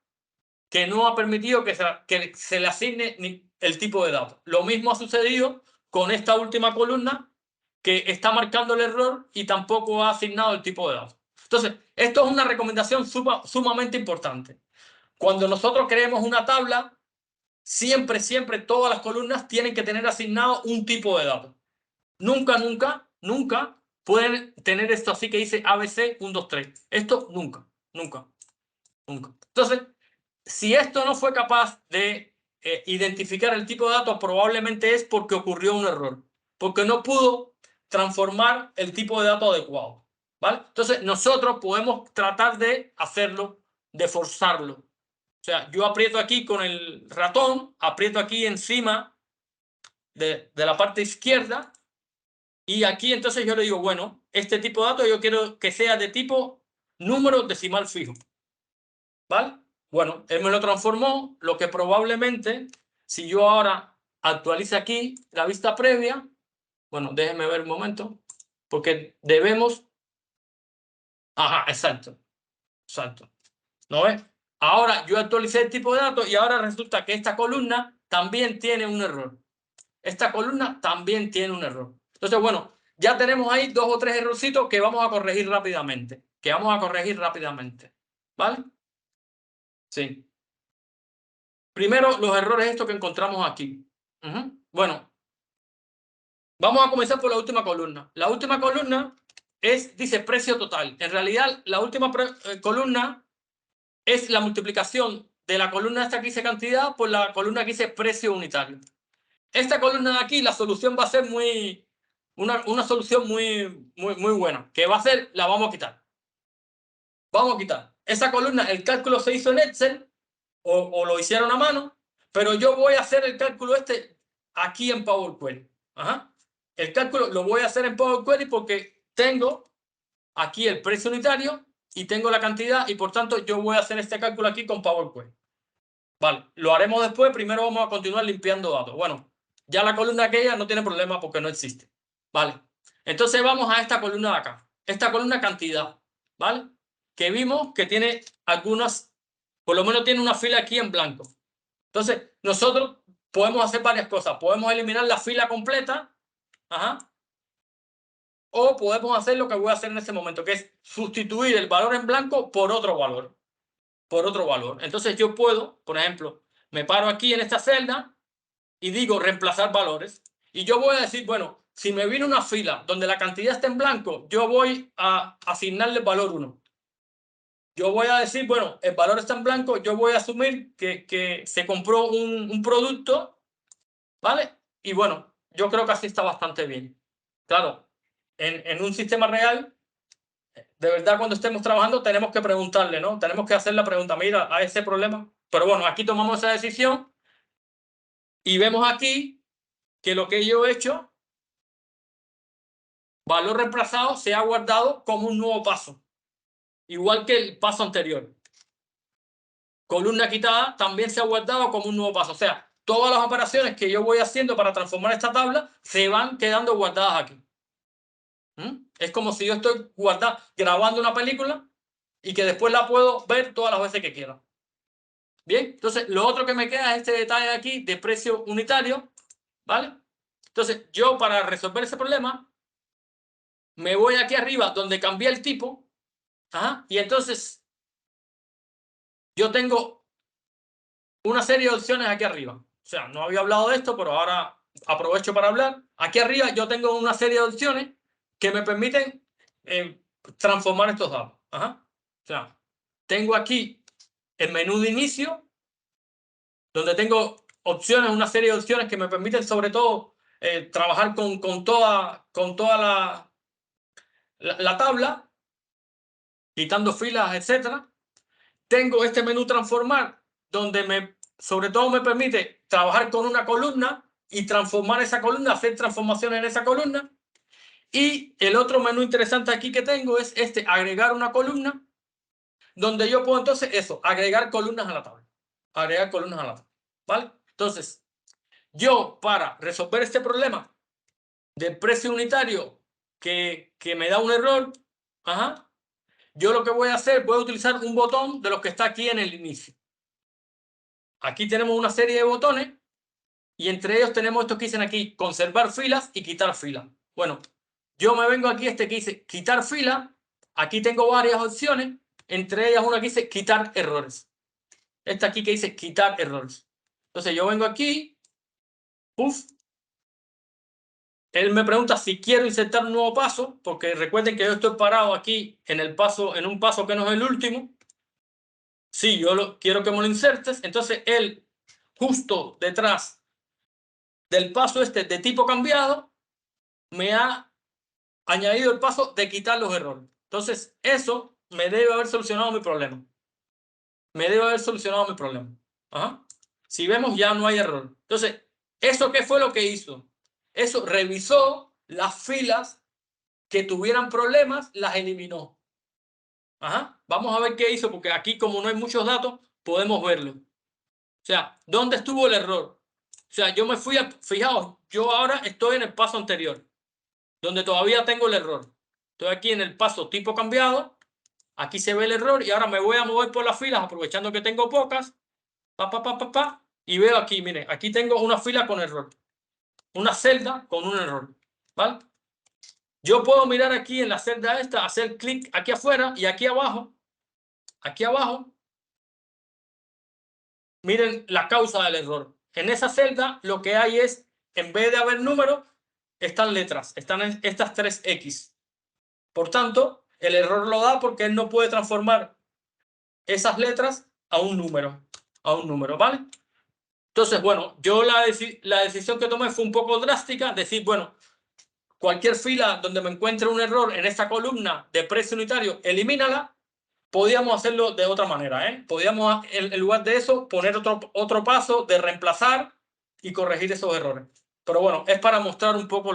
que no ha permitido que se le asigne el tipo de dato. Lo mismo ha sucedido con esta última columna que está marcando el error y tampoco ha asignado el tipo de dato. Entonces, esto es una recomendación sumamente importante. Cuando nosotros creemos una tabla, siempre todas las columnas tienen que tener asignado un tipo de dato. Nunca pueden tener esto así que dice ABC 1, 2, 3. Esto nunca. Entonces, si esto no fue capaz de identificar el tipo de datos, probablemente es porque ocurrió un error, porque no pudo transformar el tipo de datos adecuado. ¿Vale? Entonces, nosotros podemos tratar de hacerlo, de forzarlo. O sea, yo aprieto aquí con el ratón, aprieto aquí encima de la parte izquierda y aquí entonces yo le digo, bueno, este tipo de datos yo quiero que sea de tipo número decimal fijo. ¿Vale? Bueno, él me lo transformó, lo que probablemente, si yo ahora actualice aquí la vista previa, bueno, déjenme ver un momento, porque debemos, ajá, exacto, exacto, ¿no ves? Ahora yo actualicé el tipo de datos y ahora resulta que esta columna también tiene un error. Esta columna también tiene un error. Entonces, bueno, ya tenemos ahí 2 o 3 errorcitos que vamos a corregir rápidamente. ¿Vale? Sí. Primero, los errores estos que encontramos aquí. Bueno, vamos a comenzar por la última columna. La última columna dice precio total. En realidad, la última columna es la multiplicación de la columna esta que dice cantidad por la columna que dice precio unitario. Esta columna de aquí, la solución va a ser una solución muy buena. ¿Qué va a hacer? La vamos a quitar. Vamos a quitar. Esa columna, el cálculo se hizo en Excel o lo hicieron a mano, pero yo voy a hacer el cálculo aquí en Power Query. Ajá. El cálculo lo voy a hacer en Power Query porque tengo aquí el precio unitario y tengo la cantidad y por tanto yo voy a hacer este cálculo aquí con Power Query. Vale, lo haremos después. Primero vamos a continuar limpiando datos. Bueno, ya la columna aquella no tiene problema porque no existe. Vale, entonces vamos a esta columna de acá. Esta columna cantidad, ¿vale? Que vimos que tiene algunas, por lo menos tiene una fila aquí en blanco. Entonces, nosotros podemos hacer varias cosas. Podemos eliminar la fila completa, ajá, o podemos hacer lo que voy a hacer en este momento, que es sustituir el valor en blanco por otro valor. Entonces yo puedo, por ejemplo, me paro aquí en esta celda y digo reemplazar valores. Y yo voy a decir, bueno, si me viene una fila donde la cantidad está en blanco, yo voy a asignarle el valor 1. Yo voy a decir, bueno, el valor está en blanco, yo voy a asumir que se compró un producto, ¿vale? Y bueno, yo creo que así está bastante bien. Claro, en un sistema real, de verdad, cuando estemos trabajando, tenemos que preguntarle, ¿no? Tenemos que hacer la pregunta, mira, ¿hay ese problema? Pero bueno, aquí tomamos esa decisión y vemos aquí que lo que yo he hecho, valor reemplazado, se ha guardado como un nuevo paso, igual que el paso anterior. Columna quitada también se ha guardado como un nuevo paso. O sea, todas las operaciones que yo voy haciendo para transformar esta tabla se van quedando guardadas aquí. Es como si yo estoy grabando una película y que después la puedo ver todas las veces que quiera. Bien, entonces lo otro que me queda es este detalle aquí de precio unitario, ¿vale? Entonces yo para resolver ese problema me voy aquí arriba donde cambié el tipo, y entonces yo tengo una serie de opciones aquí arriba. O sea, no había hablado de esto, pero ahora aprovecho para hablar. Aquí arriba yo tengo una serie de opciones que me permiten transformar estos datos. O sea, tengo aquí el menú de inicio, donde tengo opciones, una serie de opciones que me permiten sobre todo trabajar con toda la tabla, quitando filas, etcétera. Tengo este menú transformar, donde sobre todo me permite trabajar con una columna y transformar esa columna, hacer transformaciones en esa columna. Y el otro menú interesante aquí que tengo es agregar una columna, donde yo puedo entonces agregar columnas a la tabla. ¿Vale? Entonces, yo para resolver este problema del precio unitario que me da un error, yo lo que voy a hacer, voy a utilizar un botón de los que está aquí en el inicio. Aquí tenemos una serie de botones y entre ellos tenemos estos que dicen aquí conservar filas y quitar filas. Bueno, yo me vengo aquí que dice quitar filas. Aquí tengo varias opciones, entre ellas una que dice quitar errores. Esta aquí que dice quitar errores. Entonces yo vengo aquí, él me pregunta si quiero insertar un nuevo paso, porque recuerden que yo estoy parado aquí en un paso que no es el último. Sí, quiero que me lo insertes. Entonces él, justo detrás del paso de tipo cambiado, me ha añadido el paso de quitar los errores. Entonces eso me debe haber solucionado mi problema. Si vemos, ya no hay error. Entonces, ¿eso qué fue lo que hizo? Eso revisó las filas que tuvieran problemas, las eliminó. Vamos a ver qué hizo, porque aquí como no hay muchos datos, podemos verlo. O sea, ¿dónde estuvo el error? O sea, yo me fui a... Fijaos, yo ahora estoy en el paso anterior, donde todavía tengo el error. Estoy aquí en el paso tipo cambiado. Aquí se ve el error y ahora me voy a mover por las filas, aprovechando que tengo pocas. Y veo aquí, miren, aquí tengo una fila con error. Una celda con un error. ¿Vale? Yo puedo mirar aquí en la celda esta, hacer clic aquí afuera y aquí abajo, miren la causa del error. En esa celda lo que hay es, en vez de haber números, están letras, están estas 3X. Por tanto, el error lo da porque él no puede transformar esas letras a un número, ¿vale? Entonces, bueno, yo la decisión que tomé fue un poco drástica, decir, bueno, cualquier fila donde me encuentre un error en esta columna de precio unitario, elimínala. Podíamos hacerlo de otra manera, ¿eh? Podíamos, en lugar de eso, poner otro paso de reemplazar y corregir esos errores. Pero bueno, es para mostrar un poco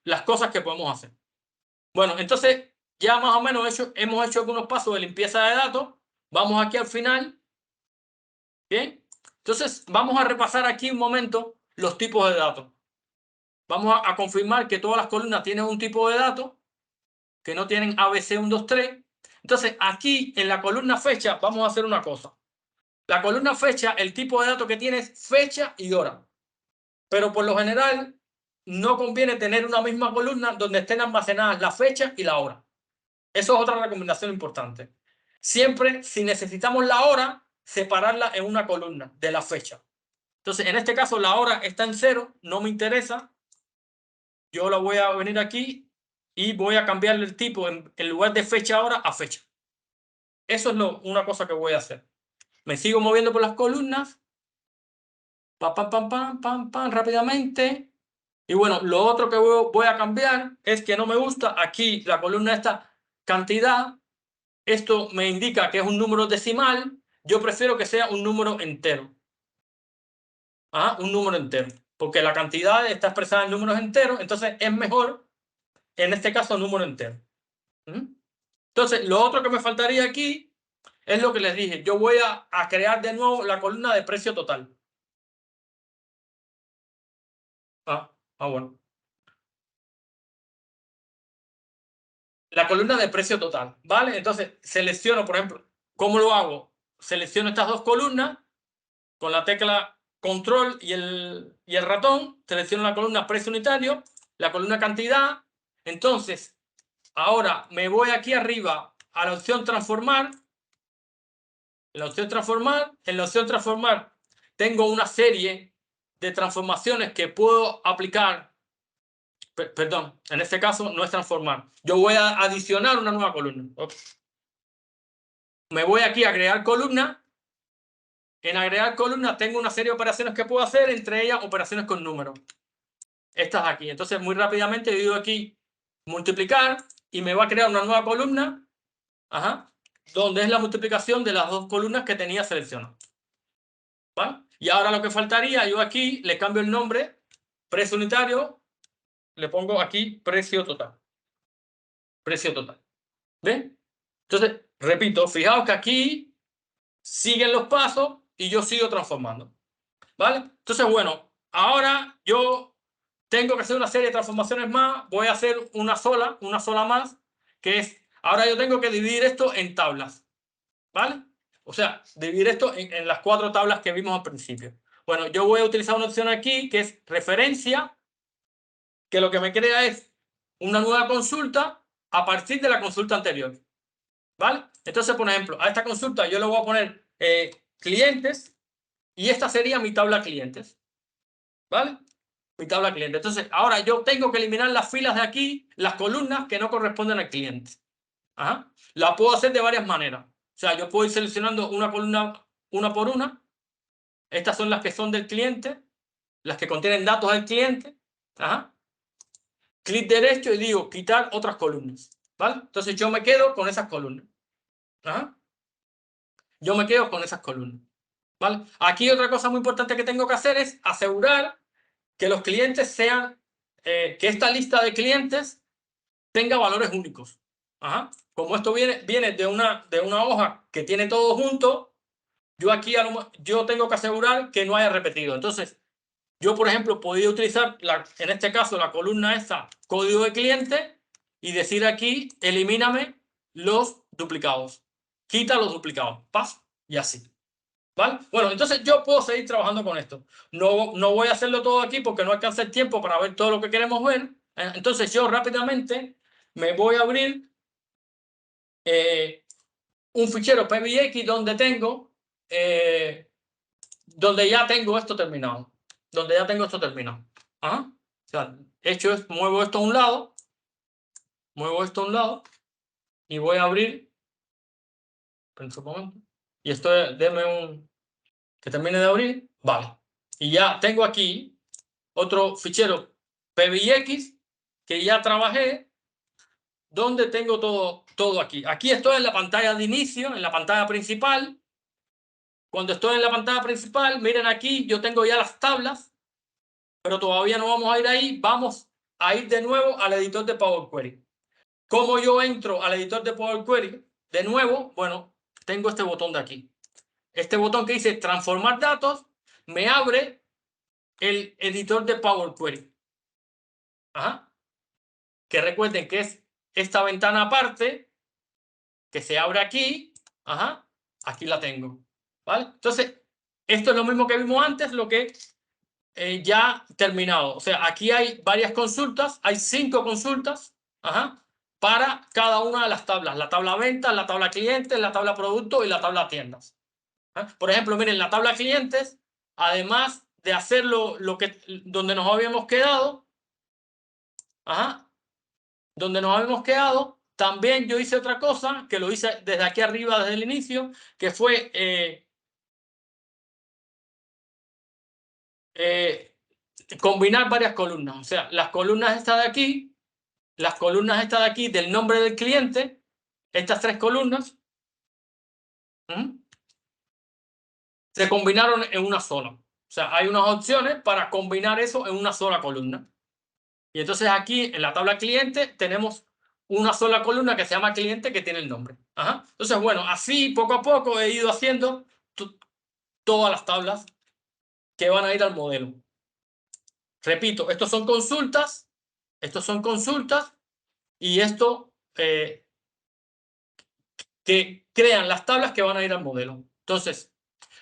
las cosas que podemos hacer. Bueno, entonces ya más o menos hemos hecho algunos pasos de limpieza de datos. Vamos aquí al final. Bien, entonces vamos a repasar aquí un momento los tipos de datos. Vamos a confirmar que todas las columnas tienen un tipo de datos, que no tienen ABC 1, 2, 3. Entonces aquí en la columna fecha vamos a hacer una cosa. La columna fecha, el tipo de dato que tiene es fecha y hora. Pero por lo general no conviene tener una misma columna donde estén almacenadas la fecha y la hora. Eso es otra recomendación importante. Siempre, si necesitamos la hora, separarla en una columna de la fecha. Entonces, en este caso, la hora está en 0, no me interesa. Yo la voy a venir aquí y voy a cambiarle el tipo en lugar de fecha hora a fecha. Eso es una cosa que voy a hacer. Me sigo moviendo por las columnas. Rápidamente. Y bueno, lo otro que voy a cambiar es que no me gusta aquí la columna esta cantidad. Esto me indica que es un número decimal. Yo prefiero que sea un número entero. Un número entero. Porque la cantidad está expresada en números enteros, entonces es mejor, en este caso, número entero. Entonces, lo otro que me faltaría aquí es lo que les dije. Yo voy a crear de nuevo la columna de precio total. Bueno. La columna de precio total, ¿vale? Entonces, selecciono, por ejemplo, ¿cómo lo hago? Selecciono estas dos columnas con la tecla control y el ratón, selecciono la columna precio unitario, la columna cantidad. Entonces, ahora me voy aquí arriba a la opción transformar. En la opción transformar tengo una serie de transformaciones que puedo aplicar. Perdón, en este caso no es transformar. Yo voy a adicionar una nueva columna. Me voy aquí a agregar columna. En agregar columna tengo una serie de operaciones que puedo hacer, entre ellas operaciones con números. Estas aquí. Entonces, muy rápidamente digo aquí multiplicar y me va a crear una nueva columna, donde es la multiplicación de las dos columnas que tenía seleccionadas. ¿Vale? Y ahora lo que faltaría, yo aquí le cambio el nombre, precio unitario, le pongo aquí precio total. Precio total. ¿Ven? Entonces, repito, fijaos que aquí siguen los pasos y yo sigo transformando. ¿Vale? Entonces, bueno, ahora yo tengo que hacer una serie de transformaciones más. Voy a hacer una sola más, que es, ahora yo tengo que dividir esto en tablas. ¿Vale? O sea, dividir esto en las 4 tablas que vimos al principio. Bueno, yo voy a utilizar una opción aquí que es referencia, que lo que me crea es una nueva consulta a partir de la consulta anterior. ¿Vale? Entonces, por ejemplo, a esta consulta yo le voy a poner clientes y esta sería mi tabla clientes. ¿Vale? Mi tabla cliente. Entonces, ahora yo tengo que eliminar las filas de aquí, las columnas que no corresponden al cliente. La puedo hacer de varias maneras. O sea, yo puedo ir seleccionando una columna una por una. Estas son las que son del cliente, las que contienen datos del cliente. Clic derecho y digo quitar otras columnas. ¿Vale? Entonces yo me quedo con esas columnas. Yo me quedo con esas columnas. ¿Vale? Aquí otra cosa muy importante que tengo que hacer es asegurar que los clientes sean, que esta lista de clientes tenga valores únicos. Como esto viene de una hoja que tiene todo junto, yo aquí yo tengo que asegurar que no haya repetido. Entonces, yo, por ejemplo, podría utilizar, en este caso, la columna esta, código de cliente, y decir aquí, elimíname los duplicados. Quita los duplicados. Paz, y así. ¿Vale? Bueno, entonces yo puedo seguir trabajando con esto. No voy a hacerlo todo aquí porque no alcanza el tiempo para ver todo lo que queremos ver. Entonces yo rápidamente me voy a abrir un fichero PBX donde donde ya tengo esto terminado. Donde ya tengo esto terminado. Ajá. O sea, hecho es, muevo esto a un lado. Muevo esto a un lado. Y voy a abrir. En su momento. Y esto, deme un. Que termine de abrir. Vale. Y ya tengo aquí otro fichero PBX que ya trabajé, donde tengo todo aquí. Aquí estoy en la pantalla de inicio, en la pantalla principal. Cuando estoy en la pantalla principal, miren aquí, yo tengo ya las tablas, pero todavía no vamos a ir ahí. Vamos a ir de nuevo al editor de Power Query. ¿Cómo yo entro al editor de Power Query? De nuevo, bueno, tengo este botón de aquí. Este botón que dice transformar datos me abre el editor de Power Query. Ajá. Que recuerden que es esta ventana aparte que se abre aquí. Ajá. Aquí la tengo. ¿Vale? Entonces, esto es lo mismo que vimos antes, lo que ya terminado. O sea, aquí hay varias consultas, hay 5 consultas, ajá, para cada una de las tablas. La tabla ventas, la tabla clientes, la tabla productos y la tabla tiendas. Por ejemplo, miren, la tabla clientes, además de hacerlo donde nos habíamos quedado, ajá, donde nos habíamos quedado, también yo hice otra cosa, que lo hice desde aquí arriba, desde el inicio, que fue combinar varias columnas. O sea, las columnas estas de aquí, las columnas estas de aquí del nombre del cliente, estas 3 columnas, se combinaron en una sola. O sea, hay unas opciones para combinar eso en una sola columna. Y entonces aquí en la tabla cliente tenemos una sola columna que se llama cliente, que tiene el nombre. Ajá. Entonces, bueno, así poco a poco he ido haciendo todas las tablas que van a ir al modelo. Repito, estos son consultas y esto que crean las tablas que van a ir al modelo. Entonces,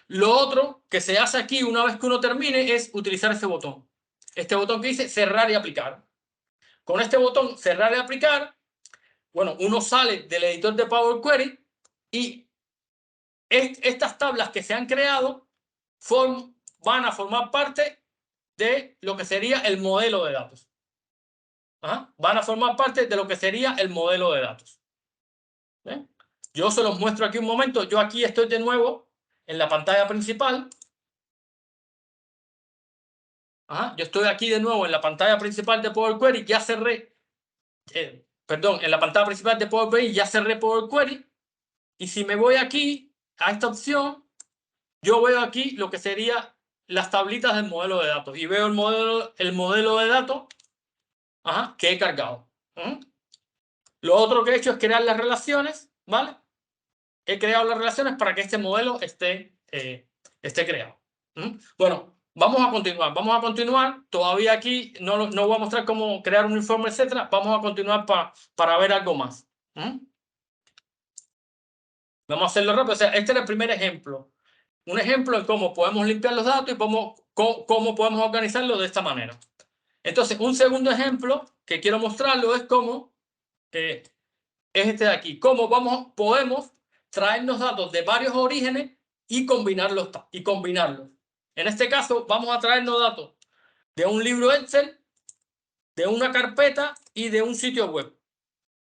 lo otro que se hace aquí una vez que uno termine es utilizar este botón. Este botón que dice cerrar y aplicar. Con este botón cerrar y aplicar, bueno, uno sale del editor de Power Query y estas tablas que se han creado van a formar parte de lo que sería el modelo de datos. Ajá. Van a formar parte de lo que sería el modelo de datos. ¿Eh? Yo se los muestro aquí un momento. Yo aquí estoy de nuevo en la pantalla principal. Ajá. Yo estoy aquí de nuevo en la pantalla principal de Power Query. Ya cerré, perdón, en la pantalla principal de Power Query ya cerré Power Query. Y si me voy aquí a esta opción, yo veo aquí lo que sería las tablitas del modelo de datos. Y veo el modelo de datos, ajá, que he cargado. Lo otro que he hecho es crear las relaciones, ¿vale? He creado las relaciones para que este modelo esté creado. Bueno, vamos a continuar. Todavía aquí no voy a mostrar cómo crear un informe, etcétera. Vamos a continuar para ver algo más. Vamos a hacerlo rápido. O sea, este es el primer ejemplo. Un ejemplo de cómo podemos limpiar los datos y cómo podemos organizarlo de esta manera. Entonces, un segundo ejemplo que quiero mostrarlo es cómo es este de aquí. Cómo podemos traernos datos de varios orígenes y combinarlos. En este caso, vamos a traernos datos de un libro Excel, de una carpeta y de un sitio web.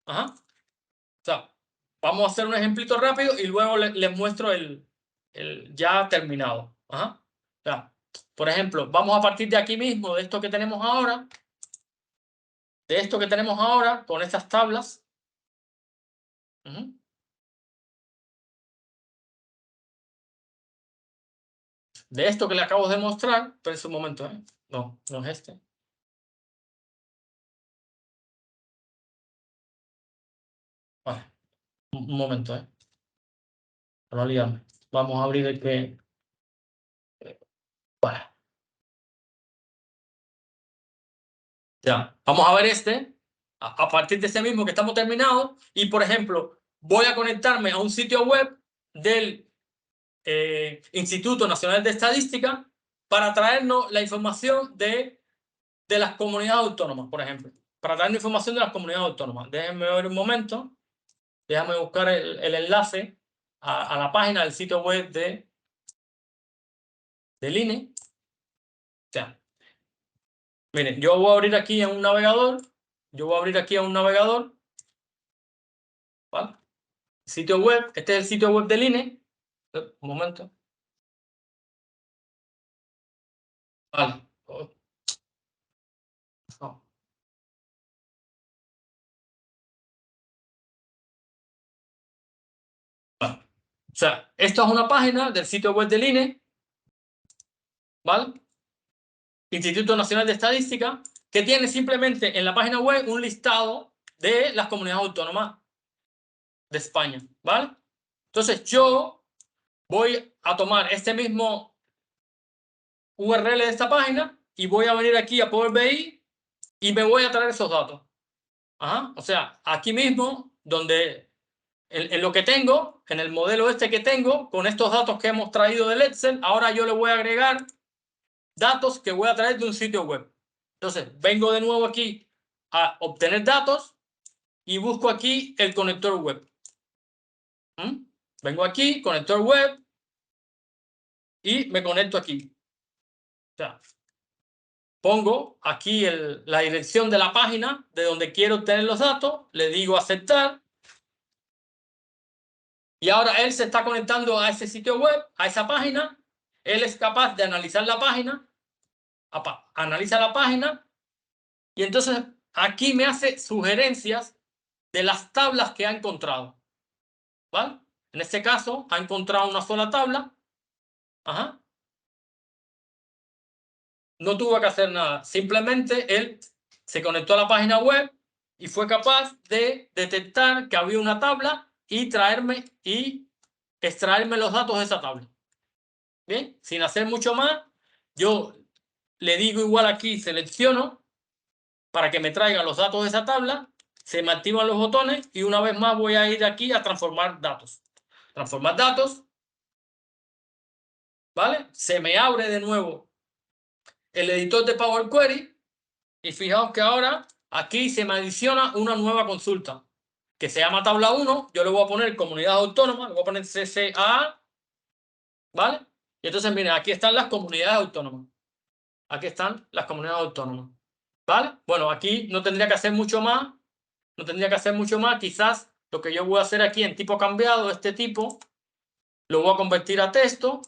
Ajá. O sea, vamos a hacer un ejemplito rápido y luego les muestro el ya terminado. Ajá. O sea, por ejemplo, vamos a partir de aquí mismo, de esto que tenemos ahora, con estas tablas. De esto que le acabo de mostrar, pero es un momento, ¿eh? No es este. Vale, un momento, para no liarme. Vamos a abrir el que... Bueno, ya. Vamos a ver este. A partir de ese mismo que estamos terminados. Y, por ejemplo, voy a conectarme a un sitio web del Instituto Nacional de Estadística para traernos la información de las comunidades autónomas, por ejemplo. Para traernos información de las comunidades autónomas. Déjenme ver un momento. Déjame buscar el enlace a la página del sitio web del INE. O sea, miren, yo voy a abrir aquí a un navegador. ¿Vale? Sitio web. Este es el sitio web del INE. Un momento. Vale. Oh, no. Vale. O sea, esto es una página del sitio web del INE, ¿vale? Instituto Nacional de Estadística, que tiene simplemente en la página web un listado de las comunidades autónomas de España, ¿vale? Entonces yo voy a tomar este mismo URL de esta página y voy a venir aquí a Power BI y me voy a traer esos datos. Ajá. O sea, aquí mismo, donde en lo que tengo, en el modelo este que tengo, con estos datos que hemos traído del Excel, ahora yo le voy a agregar datos que voy a traer de un sitio web. Entonces, vengo de nuevo aquí a obtener datos y busco aquí el conector web. Vengo aquí, conector web, y me conecto aquí. O sea, pongo aquí la dirección de la página de donde quiero obtener los datos, le digo aceptar, y ahora él se está conectando a ese sitio web, a esa página. Él es capaz de analizar la página, analiza la página, y entonces aquí me hace sugerencias de las tablas que ha encontrado. ¿Vale? En este caso, ha encontrado una sola tabla. Ajá. No tuvo que hacer nada. Simplemente él se conectó a la página web y fue capaz de detectar que había una tabla y extraerme los datos de esa tabla. Bien, sin hacer mucho más, yo le digo igual aquí, selecciono para que me traiga los datos de esa tabla, se me activan los botones y una vez más voy a ir aquí a transformar datos. Transformar datos, ¿vale? Se me abre de nuevo el editor de Power Query y fijaos que ahora aquí se me adiciona una nueva consulta que se llama tabla 1. Yo le voy a poner comunidad autónoma, le voy a poner CCA, ¿vale? Y entonces, miren, aquí están las comunidades autónomas. Aquí están las comunidades autónomas, ¿vale? Bueno, aquí no tendría que hacer mucho más. No tendría que hacer mucho más. Quizás lo que yo voy a hacer aquí en tipo cambiado, este tipo, lo voy a convertir a texto,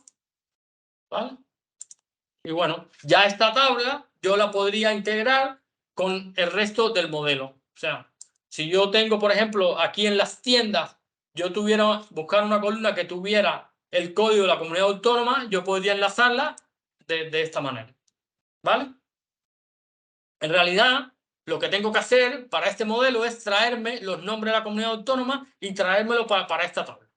¿vale? Y bueno, ya esta tabla yo la podría integrar con el resto del modelo. O sea, si yo tengo, por ejemplo, aquí en las tiendas, yo tuviera buscar una columna que tuviera el código de la comunidad autónoma, yo podría enlazarla de esta manera, ¿vale? En realidad, lo que tengo que hacer para este modelo es traerme los nombres de la comunidad autónoma y traérmelo para esta tabla.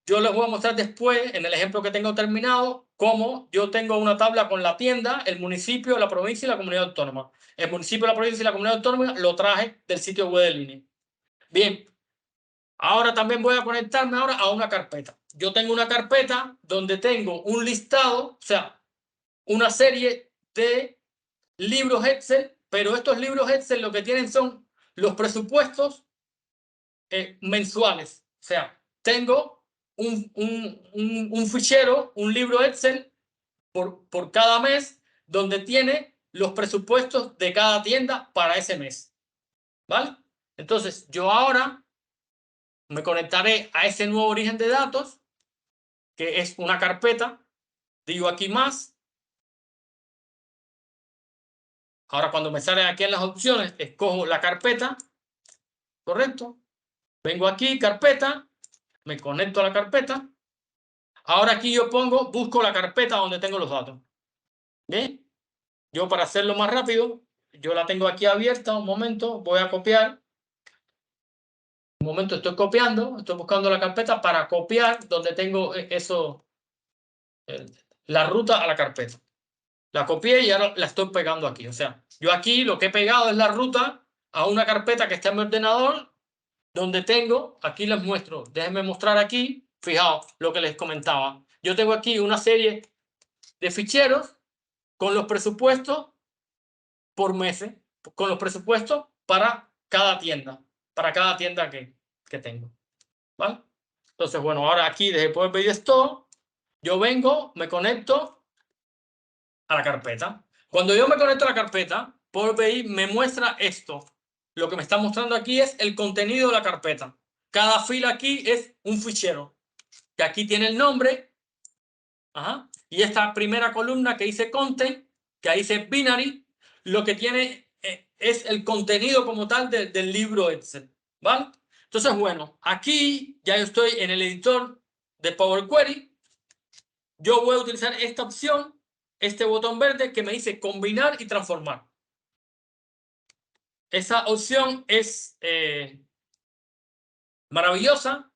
Yo les voy a mostrar después, en el ejemplo que tengo terminado, cómo yo tengo una tabla con la tienda, el municipio, la provincia y la comunidad autónoma. El municipio, la provincia y la comunidad autónoma lo traje del sitio web del INE. Bien, ahora también voy a conectarme ahora a una carpeta. Yo tengo una carpeta donde tengo un listado, o sea, una serie de libros Excel, pero estos libros Excel lo que tienen son los presupuestos mensuales. O sea, tengo un fichero, un libro Excel por cada mes, donde tiene los presupuestos de cada tienda para ese mes. ¿Vale? Entonces, yo ahora me conectaré a ese nuevo origen de datos, que es una carpeta. Digo aquí más. Ahora, cuando me salen aquí en las opciones, escojo la carpeta. ¿Correcto? Vengo aquí, carpeta. Me conecto a la carpeta. Ahora aquí yo busco la carpeta donde tengo los datos. ¿Bien? Yo, para hacerlo más rápido, yo la tengo aquí abierta. Un momento, voy a copiar. Un momento, estoy copiando, estoy buscando la carpeta para copiar donde tengo eso, la ruta a la carpeta. La copié y ahora la estoy pegando aquí. O sea, yo aquí lo que he pegado es la ruta a una carpeta que está en mi ordenador, donde tengo, aquí les muestro, déjenme mostrar aquí, fijaos lo que les comentaba. Yo tengo aquí una serie de ficheros con los presupuestos por meses, con los presupuestos para cada tienda que tengo. ¿Vale? Entonces, bueno, ahora aquí desde Power BI Store, yo vengo, me conecto a la carpeta. Cuando yo me conecto a la carpeta, Power BI me muestra esto. Lo que me está mostrando aquí es el contenido de la carpeta. Cada fila aquí es un fichero, que aquí tiene el nombre, y esta primera columna que dice content, que ahí dice binary, lo que tiene es el contenido como tal del libro Excel. ¿Vale? Entonces, bueno, aquí ya yo estoy en el editor de Power Query. Yo voy a utilizar esta opción, este botón verde que me dice combinar y transformar. Esa opción es maravillosa.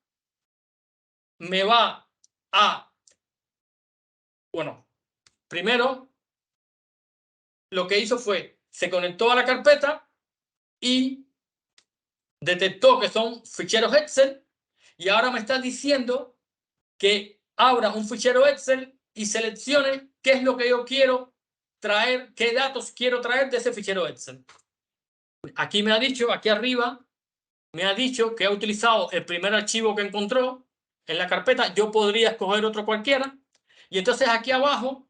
Me va a, bueno, primero lo que hizo fue, se conectó a la carpeta y detectó que son ficheros Excel y ahora me está diciendo que abra un fichero Excel y seleccione qué es lo que yo quiero traer, qué datos quiero traer de ese fichero Excel. Aquí me ha dicho, aquí arriba, me ha dicho que ha utilizado el primer archivo que encontró en la carpeta. Yo podría escoger otro cualquiera. Y entonces aquí abajo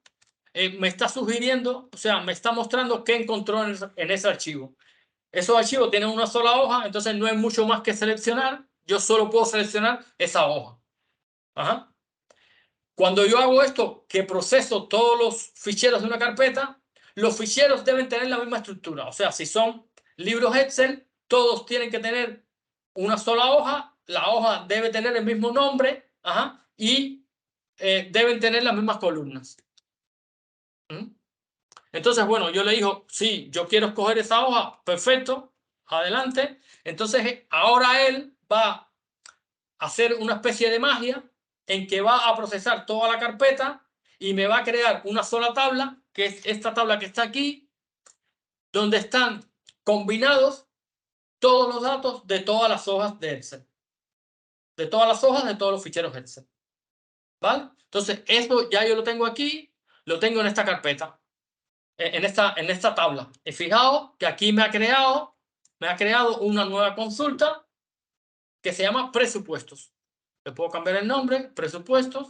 me está sugiriendo, o sea, me está mostrando qué encontró en ese archivo. Esos archivos tienen una sola hoja, entonces no hay mucho más que seleccionar. Yo solo puedo seleccionar esa hoja. Cuando yo hago esto, que proceso todos los ficheros de una carpeta, los ficheros deben tener la misma estructura. O sea, si son libros Excel, todos tienen que tener una sola hoja, la hoja debe tener el mismo nombre, y deben tener las mismas columnas. Entonces, bueno, yo le digo, sí, yo quiero escoger esa hoja, perfecto, adelante. Entonces, ahora él va a hacer una especie de magia en que va a procesar toda la carpeta y me va a crear una sola tabla, que es esta tabla que está aquí, donde están combinados todos los datos de todas las hojas de Excel. De todas las hojas de todos los ficheros Excel. ¿Vale? Entonces, esto ya yo lo tengo aquí, lo tengo en esta carpeta, en esta tabla. Y fijaos que aquí me ha creado una nueva consulta que se llama presupuestos. Le puedo cambiar el nombre, presupuestos.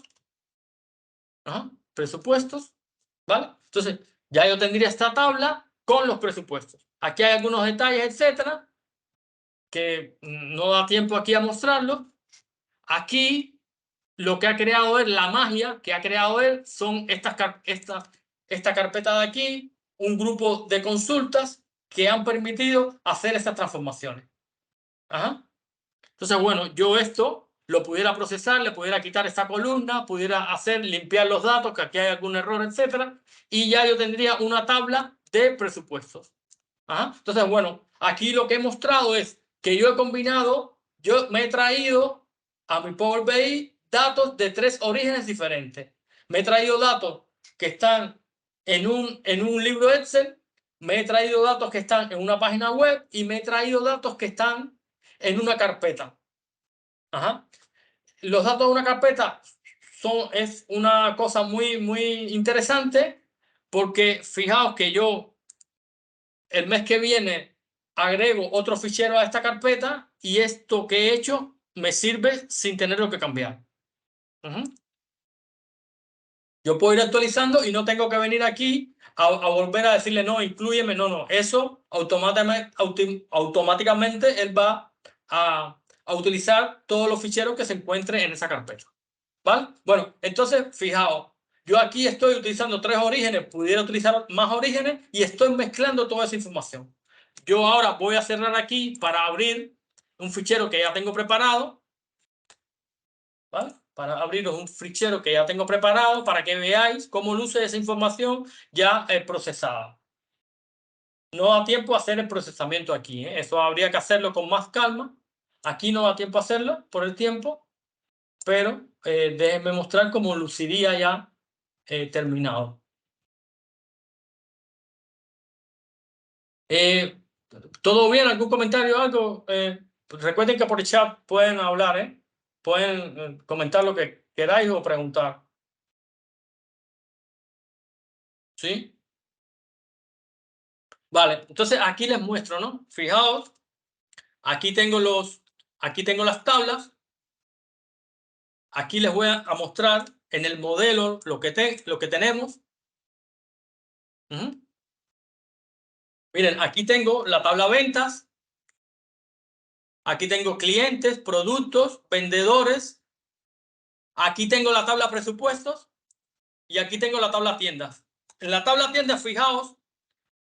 Presupuestos, ¿vale? Entonces, ya yo tendría esta tabla con los presupuestos. Aquí hay algunos detalles, etcétera, que no da tiempo aquí a mostrarlo. Aquí lo que ha creado él, la magia que ha creado él, son esta carpeta de aquí, un grupo de consultas que han permitido hacer estas transformaciones. Entonces, bueno, yo esto lo pudiera procesar, le pudiera quitar esta columna, pudiera limpiar los datos, que aquí hay algún error, etcétera, y ya yo tendría una tabla de presupuestos. Entonces, bueno, aquí lo que he mostrado es que yo he combinado, yo me he traído a mi Power BI datos de 3 orígenes diferentes. Me he traído datos que están en un libro Excel, me he traído datos que están en una página web y me he traído datos que están en una carpeta. Los datos de una carpeta es una cosa muy, muy interesante, porque fijaos que yo el mes que viene agrego otro fichero a esta carpeta y esto que he hecho me sirve sin tenerlo que cambiar. Yo puedo ir actualizando y no tengo que venir aquí a volver a decirle, no, inclúyeme, no. Eso automáticamente él va a utilizar todos los ficheros que se encuentren en esa carpeta. ¿Vale? Bueno, entonces, fijaos, yo aquí estoy utilizando 3 orígenes, pudiera utilizar más orígenes y estoy mezclando toda esa información. Yo ahora voy a cerrar aquí para abrir un fichero que ya tengo preparado, ¿vale? Para abriros un fichero que ya tengo preparado para que veáis cómo luce esa información ya procesada. No da tiempo a hacer el procesamiento aquí, ¿eh? Eso habría que hacerlo con más calma, Aquí no da tiempo a hacerlo por el tiempo, pero déjenme mostrar cómo luciría ya terminado. ¿Todo bien? ¿Algún comentario o algo? Recuerden que por el chat pueden hablar, ¿eh? Pueden comentar lo que queráis o preguntar. ¿Sí? Vale, entonces aquí les muestro, ¿no? Fijaos, aquí tengo las tablas. Aquí les voy a mostrar en el modelo lo que tenemos. Miren, aquí tengo la tabla ventas. Aquí tengo clientes, productos, vendedores. Aquí tengo la tabla presupuestos y aquí tengo la tabla tiendas. En la tabla tiendas, fijaos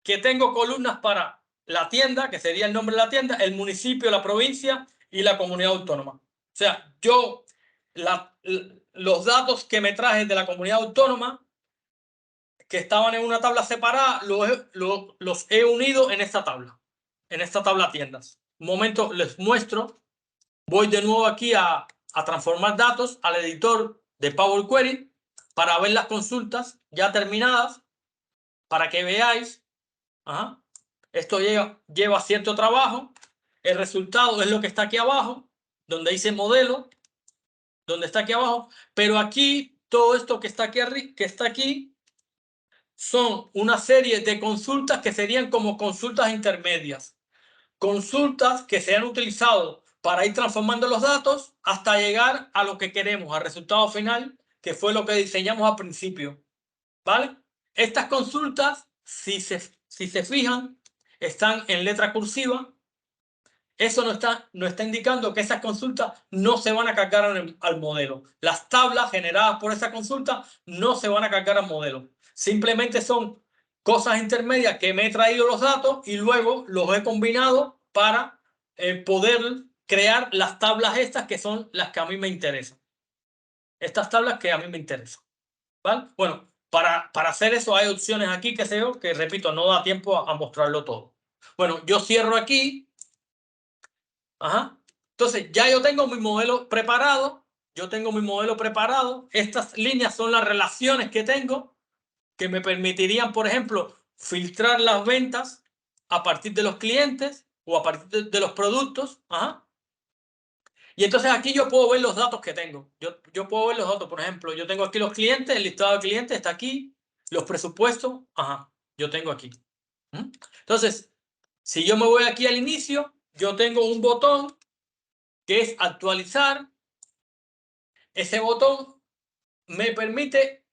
que tengo columnas para la tienda, que sería el nombre de la tienda, el municipio, la provincia y la comunidad autónoma. O sea, yo los datos que me traje de la comunidad autónoma, que estaban en una tabla separada, los he unido en esta tabla tiendas. Un momento, les muestro. Voy de nuevo aquí a transformar datos al editor de Power Query para ver las consultas ya terminadas, para que veáis. Esto lleva cierto trabajo. El resultado es lo que está aquí abajo, donde dice modelo, donde está aquí abajo. Pero aquí, todo esto que está aquí, son una serie de consultas que serían como consultas intermedias. Consultas que se han utilizado para ir transformando los datos hasta llegar a lo que queremos, al resultado final, que fue lo que diseñamos al principio. ¿Vale? Estas consultas, si se fijan, están en letra cursiva. Eso no está indicando que esas consultas no se van a cargar al modelo. Las tablas generadas por esa consulta no se van a cargar al modelo. Simplemente son cosas intermedias que me he traído los datos y luego los he combinado para poder crear las tablas estas que son las que a mí me interesan. Estas tablas que a mí me interesan. ¿Vale? Bueno, para hacer eso hay opciones aquí, que sé yo, que repito, no da tiempo a mostrarlo todo. Bueno, yo cierro aquí. Entonces, ya yo tengo mi modelo preparado. Estas líneas son las relaciones que tengo que me permitirían, por ejemplo, filtrar las ventas a partir de los clientes o a partir de los productos. Y entonces aquí yo puedo ver los datos que tengo. Yo puedo ver los datos, por ejemplo, yo tengo aquí los clientes, el listado de clientes está aquí, los presupuestos, yo tengo aquí. Entonces, si yo me voy aquí al inicio, yo tengo un botón que es actualizar. Ese botón me permite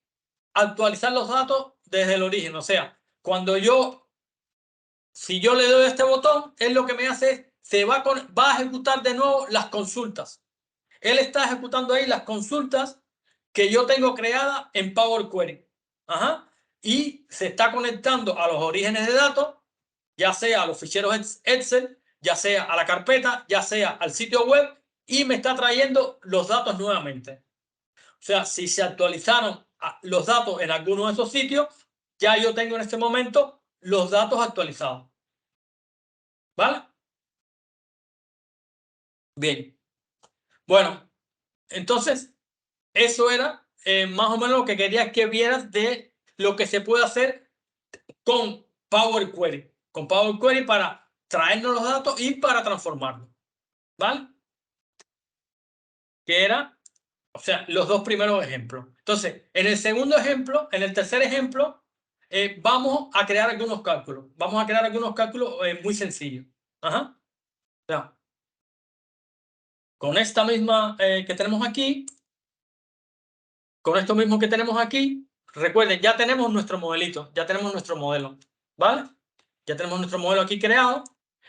actualizar los datos desde el origen. O sea, si yo le doy a este botón, él lo que me hace es, va a ejecutar de nuevo las consultas. Él está ejecutando ahí las consultas que yo tengo creadas en Power Query. Y se está conectando a los orígenes de datos, ya sea a los ficheros Excel, ya sea a la carpeta, ya sea al sitio web, y me está trayendo los datos nuevamente. O sea, si se actualizaron los datos en alguno de esos sitios, ya yo tengo en este momento los datos actualizados. ¿Vale? Bien. Bueno, entonces, eso era más o menos lo que quería que vieras de lo que se puede hacer con Power Query. Con Power Query para traernos los datos y para transformarlos. ¿Vale? Que era, o sea, los dos primeros ejemplos. Entonces, en el segundo ejemplo, en el tercer ejemplo, vamos a crear algunos cálculos. Vamos a crear algunos cálculos muy sencillos. O sea, con esta misma que tenemos aquí, con esto mismo que tenemos aquí, recuerden, ya tenemos nuestro modelito, ya tenemos nuestro modelo, ¿vale? Ya tenemos nuestro modelo aquí creado.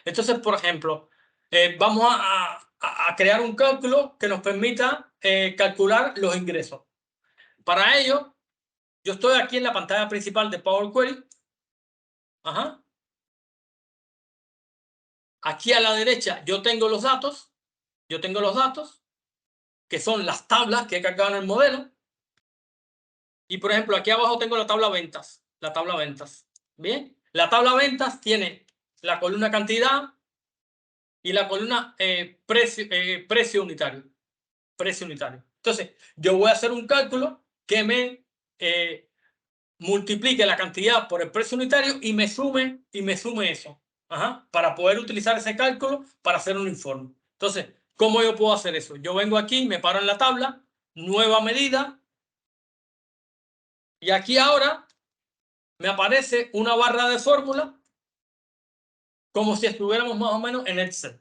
Entonces, por ejemplo, vamos a crear un cálculo que nos permita calcular los ingresos. Para ello, yo estoy aquí en la pantalla principal de Power Query. Aquí a la derecha yo tengo los datos. Que son las tablas que he cargado en el modelo. Y por ejemplo, aquí abajo tengo la tabla ventas. Bien. La tabla ventas tiene la columna cantidad, y la columna precio unitario. Precio unitario. Entonces, yo voy a hacer un cálculo que me multiplique la cantidad por el precio unitario y me sume eso. Para poder utilizar ese cálculo para hacer un informe. Entonces, ¿cómo yo puedo hacer eso? Yo vengo aquí, me paro en la tabla, nueva medida, y aquí ahora me aparece una barra de fórmula como si estuviéramos más o menos en Excel.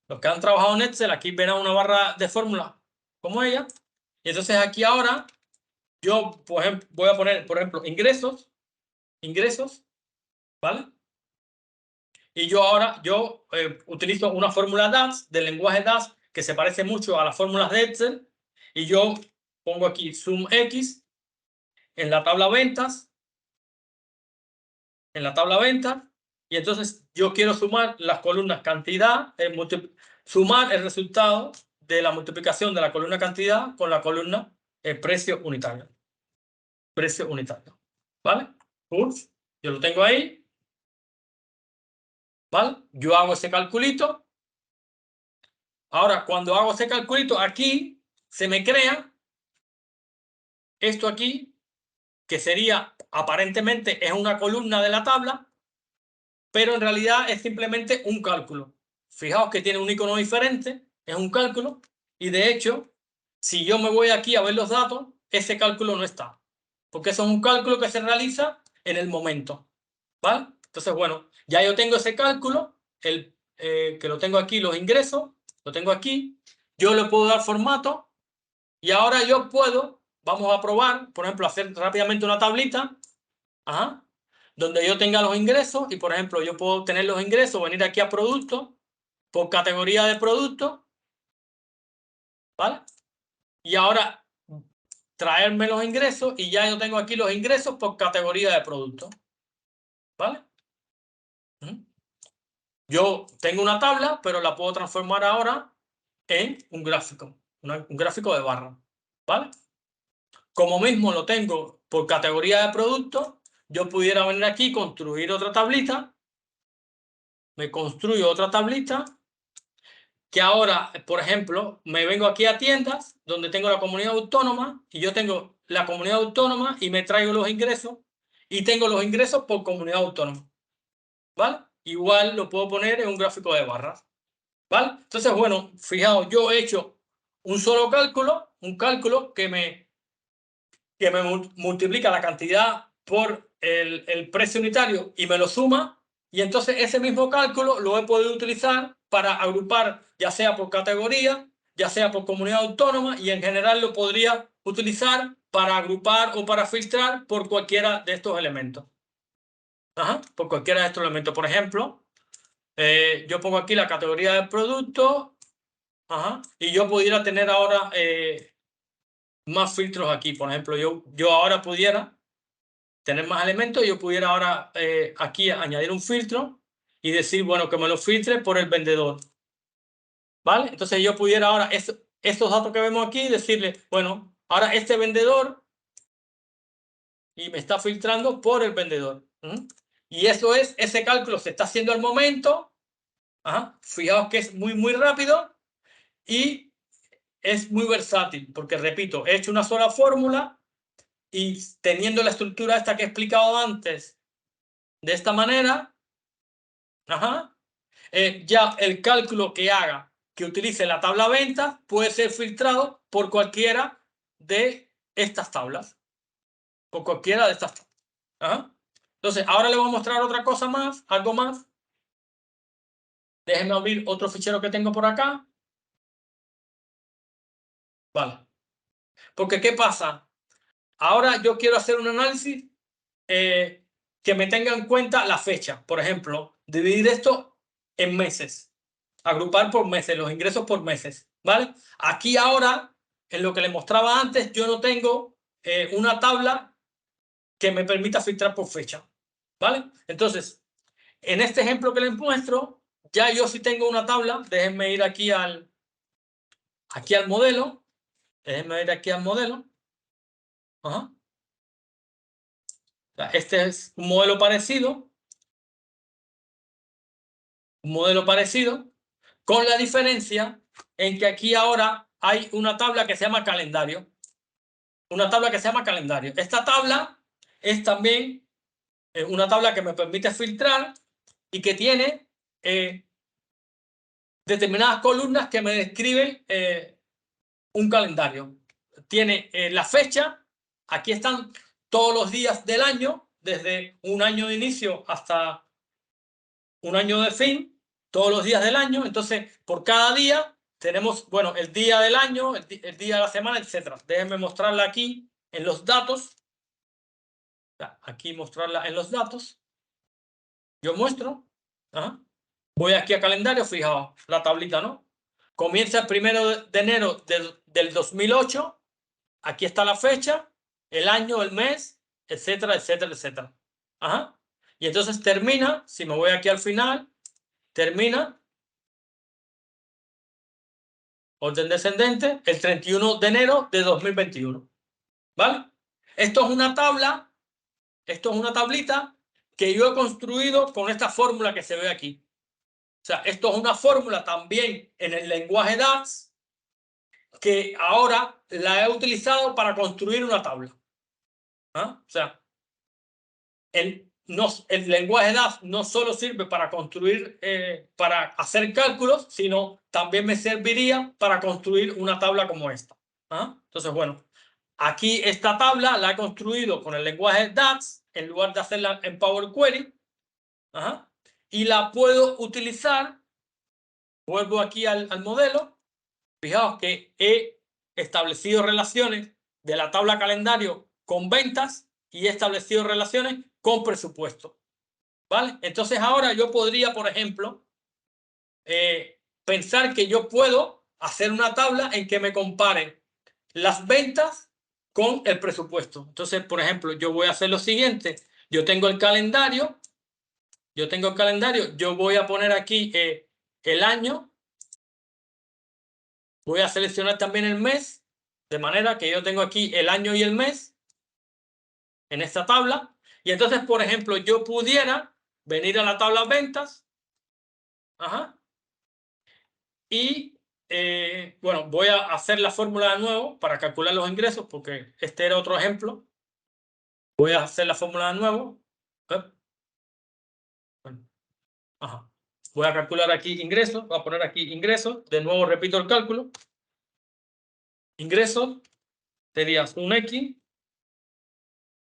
Los que han trabajado en Excel, aquí verán una barra de fórmula como ella. Y entonces aquí ahora yo, por ejemplo, voy a poner, por ejemplo, ingresos, ¿vale? Y yo ahora, utilizo una fórmula DAX, del lenguaje DAX, que se parece mucho a las fórmulas de Excel, y yo pongo aquí sum X en la tabla ventas, y entonces yo quiero sumar las columnas cantidad, sumar el resultado de la multiplicación de la columna cantidad con la columna precio unitario. ¿Vale? Yo lo tengo ahí. ¿Vale? Yo hago ese calculito. Ahora, cuando hago ese calculito, aquí se me crea esto aquí, que sería, aparentemente, es una columna de la tabla, pero en realidad es simplemente un cálculo. Fijaos que tiene un icono diferente, es un cálculo, y de hecho, si yo me voy aquí a ver los datos, ese cálculo no está, porque eso es un cálculo que se realiza en el momento. ¿Vale? Entonces, bueno, ya yo tengo ese cálculo, que lo tengo aquí, los ingresos, lo tengo aquí, yo le puedo dar formato, y ahora yo puedo, vamos a probar, por ejemplo, hacer rápidamente una tablita, donde yo tenga los ingresos, y por ejemplo, yo puedo tener los ingresos, venir aquí a productos, por categoría de producto, ¿vale? Y ahora traerme los ingresos, y ya yo tengo aquí los ingresos por categoría de producto, ¿vale? Yo tengo una tabla, pero la puedo transformar ahora en un gráfico, un gráfico de barra, ¿vale? Como mismo lo tengo por categoría de producto, yo pudiera venir aquí y construir otra tablita. Me construyo otra tablita que ahora, por ejemplo, me vengo aquí a tiendas donde tengo la comunidad autónoma y yo tengo la comunidad autónoma y me traigo los ingresos y tengo los ingresos por comunidad autónoma, ¿vale? Igual lo puedo poner en un gráfico de barras, ¿vale? Entonces, bueno, fijaos, yo he hecho un solo cálculo, un cálculo que me multiplica la cantidad por el precio unitario y me lo suma, y entonces ese mismo cálculo lo he podido utilizar para agrupar, ya sea por categoría, ya sea por comunidad autónoma, y en general lo podría utilizar para agrupar o para filtrar por cualquiera de estos elementos. Por cualquiera de estos elementos. Por ejemplo, yo pongo aquí la categoría del producto, y yo pudiera tener ahora más filtros aquí. Por ejemplo, yo ahora pudiera tener más elementos, yo pudiera ahora aquí añadir un filtro y decir, bueno, que me lo filtre por el vendedor, ¿vale? Entonces yo pudiera ahora, estos datos que vemos aquí, decirle, bueno, ahora este vendedor, y me está filtrando por el vendedor. Y eso es, ese cálculo se está haciendo al momento. Fijaos que es muy, muy rápido y es muy versátil, porque repito, he hecho una sola fórmula y teniendo la estructura esta que he explicado antes, de esta manera, ya el cálculo que haga, que utilice la tabla ventas, puede ser filtrado por cualquiera de estas tablas. Por cualquiera de estas tablas. Entonces, ahora le voy a mostrar otra cosa más, algo más. Déjenme abrir otro fichero que tengo por acá. Vale. Porque, ¿qué pasa? Ahora yo quiero hacer un análisis que me tenga en cuenta la fecha. Por ejemplo, dividir esto en meses. Agrupar por meses, los ingresos por meses. ¿Vale? Aquí ahora, en lo que les mostraba antes, yo no tengo una tabla que me permita filtrar por fecha. ¿Vale? Entonces, en este ejemplo que les muestro, ya yo sí tengo una tabla. Déjenme ir aquí al modelo. Déjenme ir aquí al modelo. Este es un modelo parecido. un modelo parecido, con la diferencia en que aquí ahora hay una tabla que se llama calendario. Una tabla que se llama calendario. Esta tabla es también una tabla que me permite filtrar y que tiene determinadas columnas que me describen un calendario. Tiene la fecha, aquí están todos los días del año, desde un año de inicio hasta un año de fin, todos los días del año. Entonces, por cada día tenemos, bueno, el día del año, el día de la semana, etc. Déjenme mostrarla aquí en los datos. Aquí mostrarla en los datos. Yo muestro. Ajá. Voy aquí a calendario, fijaos, la tablita, ¿no? Comienza el 1 de enero del 2008. Aquí está la fecha, el año, el mes, etcétera, etcétera, etcétera. Ajá. Y entonces termina, si me voy aquí al final, termina, orden descendente, el 31 de enero de 2021. ¿Vale? Esto es una tabla, esto es una tablita que yo he construido con esta fórmula que se ve aquí. O sea, esto es una fórmula también en el lenguaje DAX que ahora la he utilizado para construir una tabla. ¿Ah? O sea, el lenguaje DAX no solo sirve para construir, para hacer cálculos, sino también me serviría para construir una tabla como esta. ¿Ah? Entonces, bueno, aquí esta tabla la he construido con el lenguaje DAX en lugar de hacerla en Power Query. Ajá. Y la puedo utilizar. Vuelvo aquí al modelo. Fijaos que he establecido relaciones de la tabla calendario con ventas y he establecido relaciones con presupuesto. ¿Vale? Entonces ahora yo podría, por ejemplo, pensar que yo puedo hacer una tabla en que me comparen las ventas con el presupuesto. Entonces, por ejemplo, yo voy a hacer lo siguiente. Yo tengo el calendario. Yo voy a poner aquí el año. Voy a seleccionar también el mes, de manera que yo tengo aquí el año y el mes en esta tabla. Y entonces, por ejemplo, yo pudiera venir a la tabla ventas. Ajá. Y, bueno, voy a hacer la fórmula de nuevo para calcular los ingresos, porque este era otro ejemplo. Voy a hacer la fórmula de nuevo. Bueno, ajá. Voy a calcular aquí ingresos. Voy a poner aquí ingresos. De nuevo repito el cálculo. Ingresos sería un X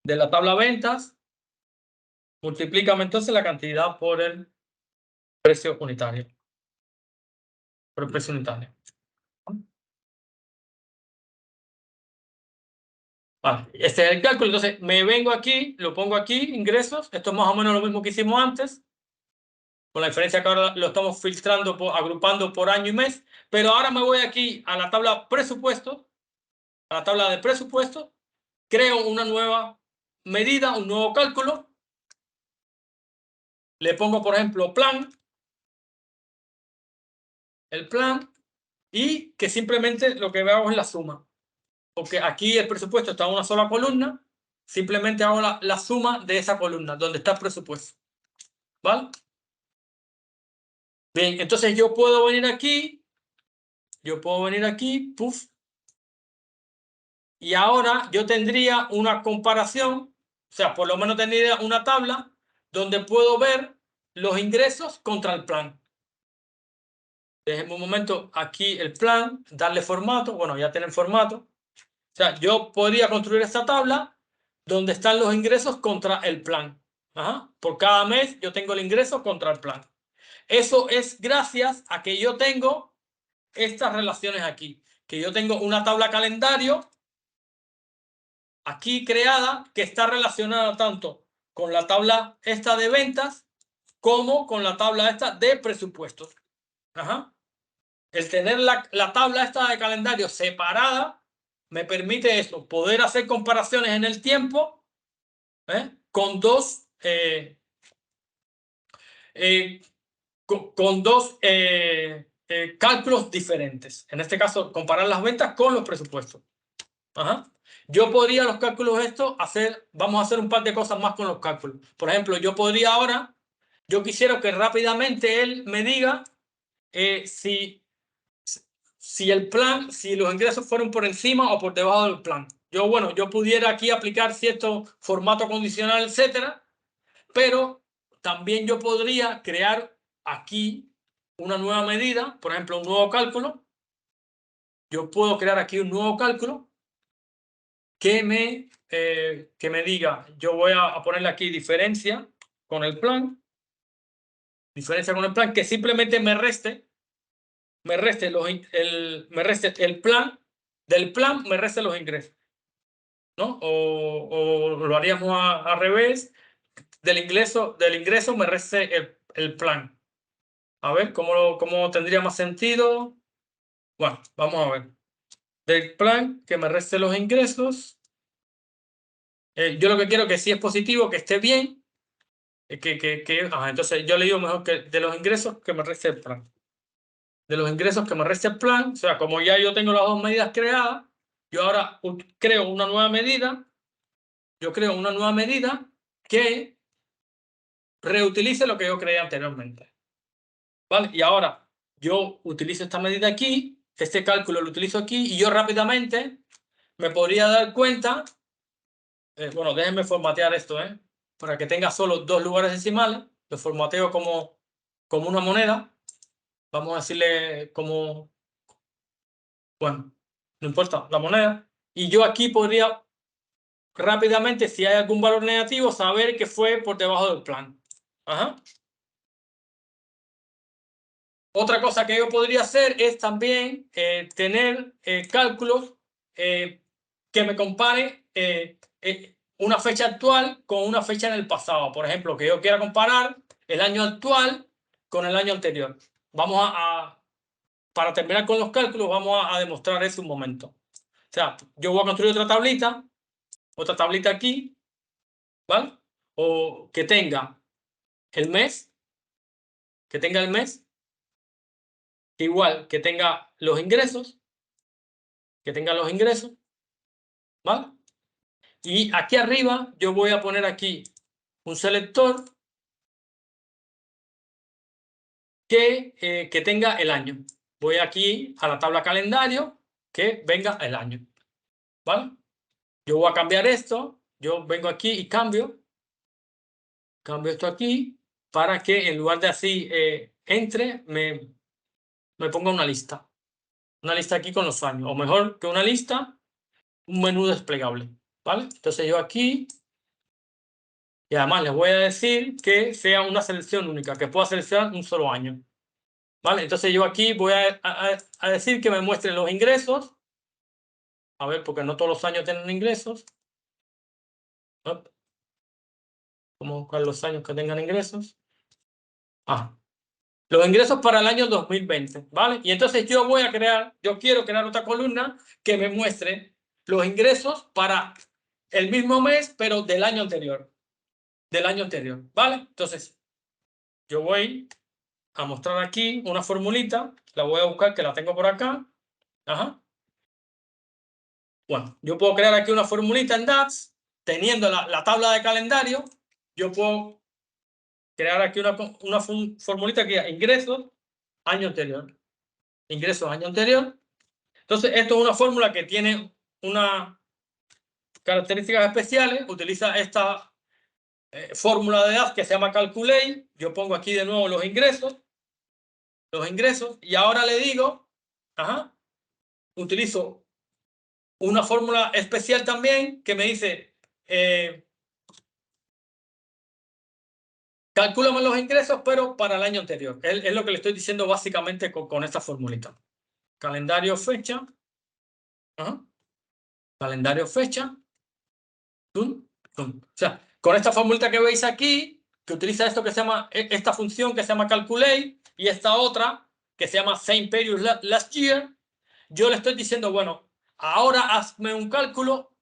de la tabla ventas. Multiplícame entonces la cantidad por el precio unitario. Por el precio unitario. Vale, este es el cálculo. Entonces me vengo aquí, lo pongo aquí, ingresos. Esto es más o menos lo mismo que hicimos antes, con la diferencia que ahora lo estamos filtrando, agrupando por año y mes. Pero ahora me voy aquí a la tabla presupuesto, a la tabla de presupuesto, creo una nueva medida, un nuevo cálculo. Le pongo, por ejemplo, plan, el plan, y que simplemente lo que hago es la suma. Porque aquí el presupuesto está en una sola columna, simplemente hago la suma de esa columna, donde está el presupuesto. ¿Vale? Bien, entonces yo puedo venir aquí, puff, y ahora yo tendría una comparación, o sea, por lo menos tendría una tabla donde puedo ver los ingresos contra el plan. Déjenme un momento aquí el plan, darle formato, bueno, ya tiene el formato. O sea, yo podría construir esta tabla donde están los ingresos contra el plan. Ajá. Por cada mes yo tengo el ingreso contra el plan. Eso es gracias a que yo tengo estas relaciones aquí. Que yo tengo una tabla calendario aquí creada que está relacionada tanto con la tabla esta de ventas como con la tabla esta de presupuestos. Ajá. El tener la tabla esta de calendario separada me permite eso, poder hacer comparaciones en el tiempo con dos cálculos diferentes. En este caso, comparar las ventas con los presupuestos. Ajá. Yo podría los cálculos estos hacer, vamos a hacer un par de cosas más con los cálculos. Por ejemplo, yo podría ahora yo quisiera que rápidamente él me diga si el plan, si los ingresos fueron por encima o por debajo del plan. Yo pudiera aquí aplicar cierto formato condicional, etcétera, pero también yo podría crear aquí una nueva medida, por ejemplo, un nuevo cálculo. Yo puedo crear aquí un nuevo cálculo que me diga, yo voy a ponerle aquí diferencia con el plan, que simplemente me reste el plan, del plan me reste los ingresos, ¿no? O lo haríamos al revés, del ingreso me reste el plan. A ver, ¿cómo tendría más sentido? Bueno, vamos a ver. Del plan que me reste los ingresos. Yo lo que quiero que si es positivo, que esté bien. Entonces yo le digo mejor que de los ingresos que me reste el plan. De los ingresos que me reste el plan, o sea, como ya yo tengo las dos medidas creadas, yo ahora creo una nueva medida. Yo creo una nueva medida que reutilice lo que yo creé anteriormente. ¿Vale? Y ahora yo utilizo esta medida aquí, este cálculo lo utilizo aquí y yo rápidamente me podría dar cuenta, bueno, déjenme formatear esto, para que tenga solo dos lugares decimales. Lo formateo como una moneda. Vamos a decirle como, bueno, no importa, la moneda. Y yo aquí podría rápidamente, si hay algún valor negativo, saber que fue por debajo del plan. Ajá. Otra cosa que yo podría hacer es también tener cálculos que me compare una fecha actual con una fecha en el pasado. Por ejemplo, que yo quiera comparar el año actual con el año anterior. Para terminar con los cálculos, vamos a demostrar eso un momento. O sea, yo voy a construir otra tablita aquí, ¿vale? O que tenga el mes, igual que tenga los ingresos, ¿vale? Y aquí arriba yo voy a poner aquí un selector que tenga el año. Voy aquí a la tabla calendario, que venga el año, ¿vale? Yo voy a cambiar esto, yo vengo aquí y cambio esto aquí para que en lugar de así me ponga una lista aquí con los años, o mejor que una lista, un menú desplegable, ¿vale? Entonces yo aquí, y además les voy a decir que sea una selección única, que pueda seleccionar un solo año, ¿vale? Entonces yo aquí voy a decir que me muestren los ingresos, a ver, porque no todos los años tienen ingresos. Vamos a buscar los años que tengan ingresos. Los ingresos para el año 2020, ¿vale? Y entonces yo quiero crear otra columna que me muestre los ingresos para el mismo mes, pero del año anterior. ¿Vale? Entonces, yo voy a mostrar aquí una formulita, la voy a buscar, que la tengo por acá. Ajá. Bueno, yo puedo crear aquí una formulita en DAX, teniendo la tabla de calendario. Yo puedo crear aquí una formulita que diga ingresos, año anterior. Ingresos, año anterior. Entonces, esto es una fórmula que tiene unas características especiales. Utiliza esta fórmula de DAX que se llama Calculate. Yo pongo aquí de nuevo los ingresos, y ahora le digo, utilizo una fórmula especial también que me dice, calcúlame los ingresos, pero para el año anterior. Es lo que le estoy diciendo básicamente con esta formulita. Calendario, fecha. Calendario, fecha. O sea, con esta formulita que veis aquí, que utiliza esta función que se llama calculate, y esta otra que se llama same period last year, yo le estoy diciendo, bueno, ahora hazme un cálculo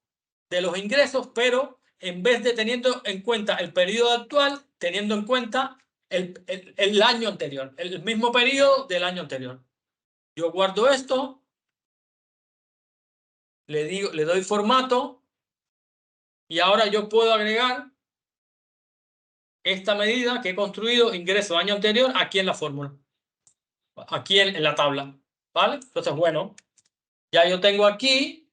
de los ingresos, pero en vez de teniendo en cuenta el periodo actual, teniendo en cuenta el año anterior, el mismo periodo del año anterior. Yo guardo esto, le doy formato, y ahora yo puedo agregar esta medida que he construido, ingreso año anterior, aquí en la fórmula. Aquí en la tabla. ¿Vale? Entonces, bueno, ya yo tengo aquí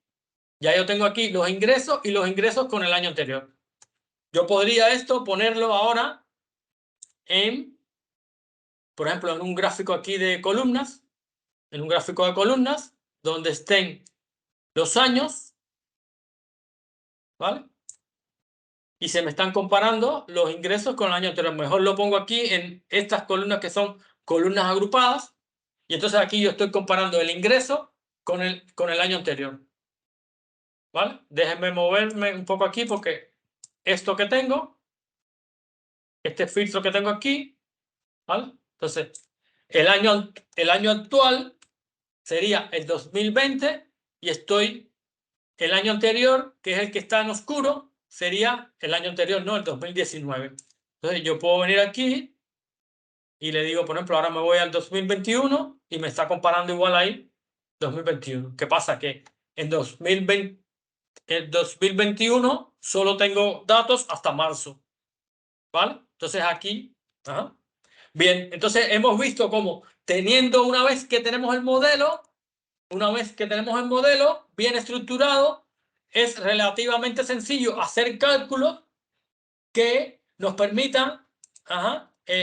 los ingresos y los ingresos con el año anterior. Yo podría esto ponerlo ahora en, por ejemplo, en un gráfico aquí de columnas, donde estén los años, ¿vale? Y se me están comparando los ingresos con el año anterior. Mejor lo pongo aquí en estas columnas que son columnas agrupadas. Y entonces aquí yo estoy comparando el ingreso con el año anterior. ¿Vale? Déjenme moverme un poco aquí porque esto que tengo, este filtro que tengo aquí, ¿vale? Entonces, el año actual sería el 2020 y el año anterior, que es el que está en oscuro, sería el año anterior, no, el 2019. Entonces yo puedo venir aquí y le digo, por ejemplo, ahora me voy al 2021 y me está comparando igual ahí 2021. ¿Qué pasa? Que en 2021 solo tengo datos hasta marzo. ¿Vale? Entonces aquí, bien, entonces hemos visto cómo una vez que tenemos el modelo bien estructurado, es relativamente sencillo hacer cálculos que nos permitan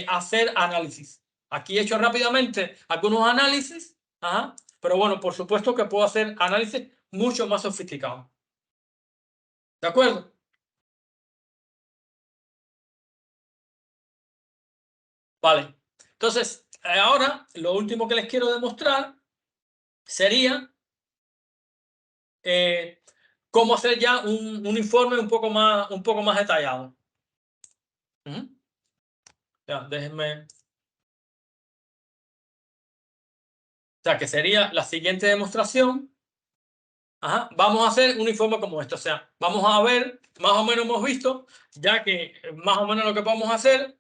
hacer análisis. Aquí he hecho rápidamente algunos análisis, pero bueno, por supuesto que puedo hacer análisis mucho más sofisticados. ¿De acuerdo? Vale. Entonces, ahora lo último que les quiero demostrar sería cómo hacer ya un informe un poco más detallado. Ya, déjenme. O sea, que sería la siguiente demostración. Vamos a hacer un informe como este. O sea, vamos a ver, más o menos hemos visto, ya que más o menos lo que vamos a hacer,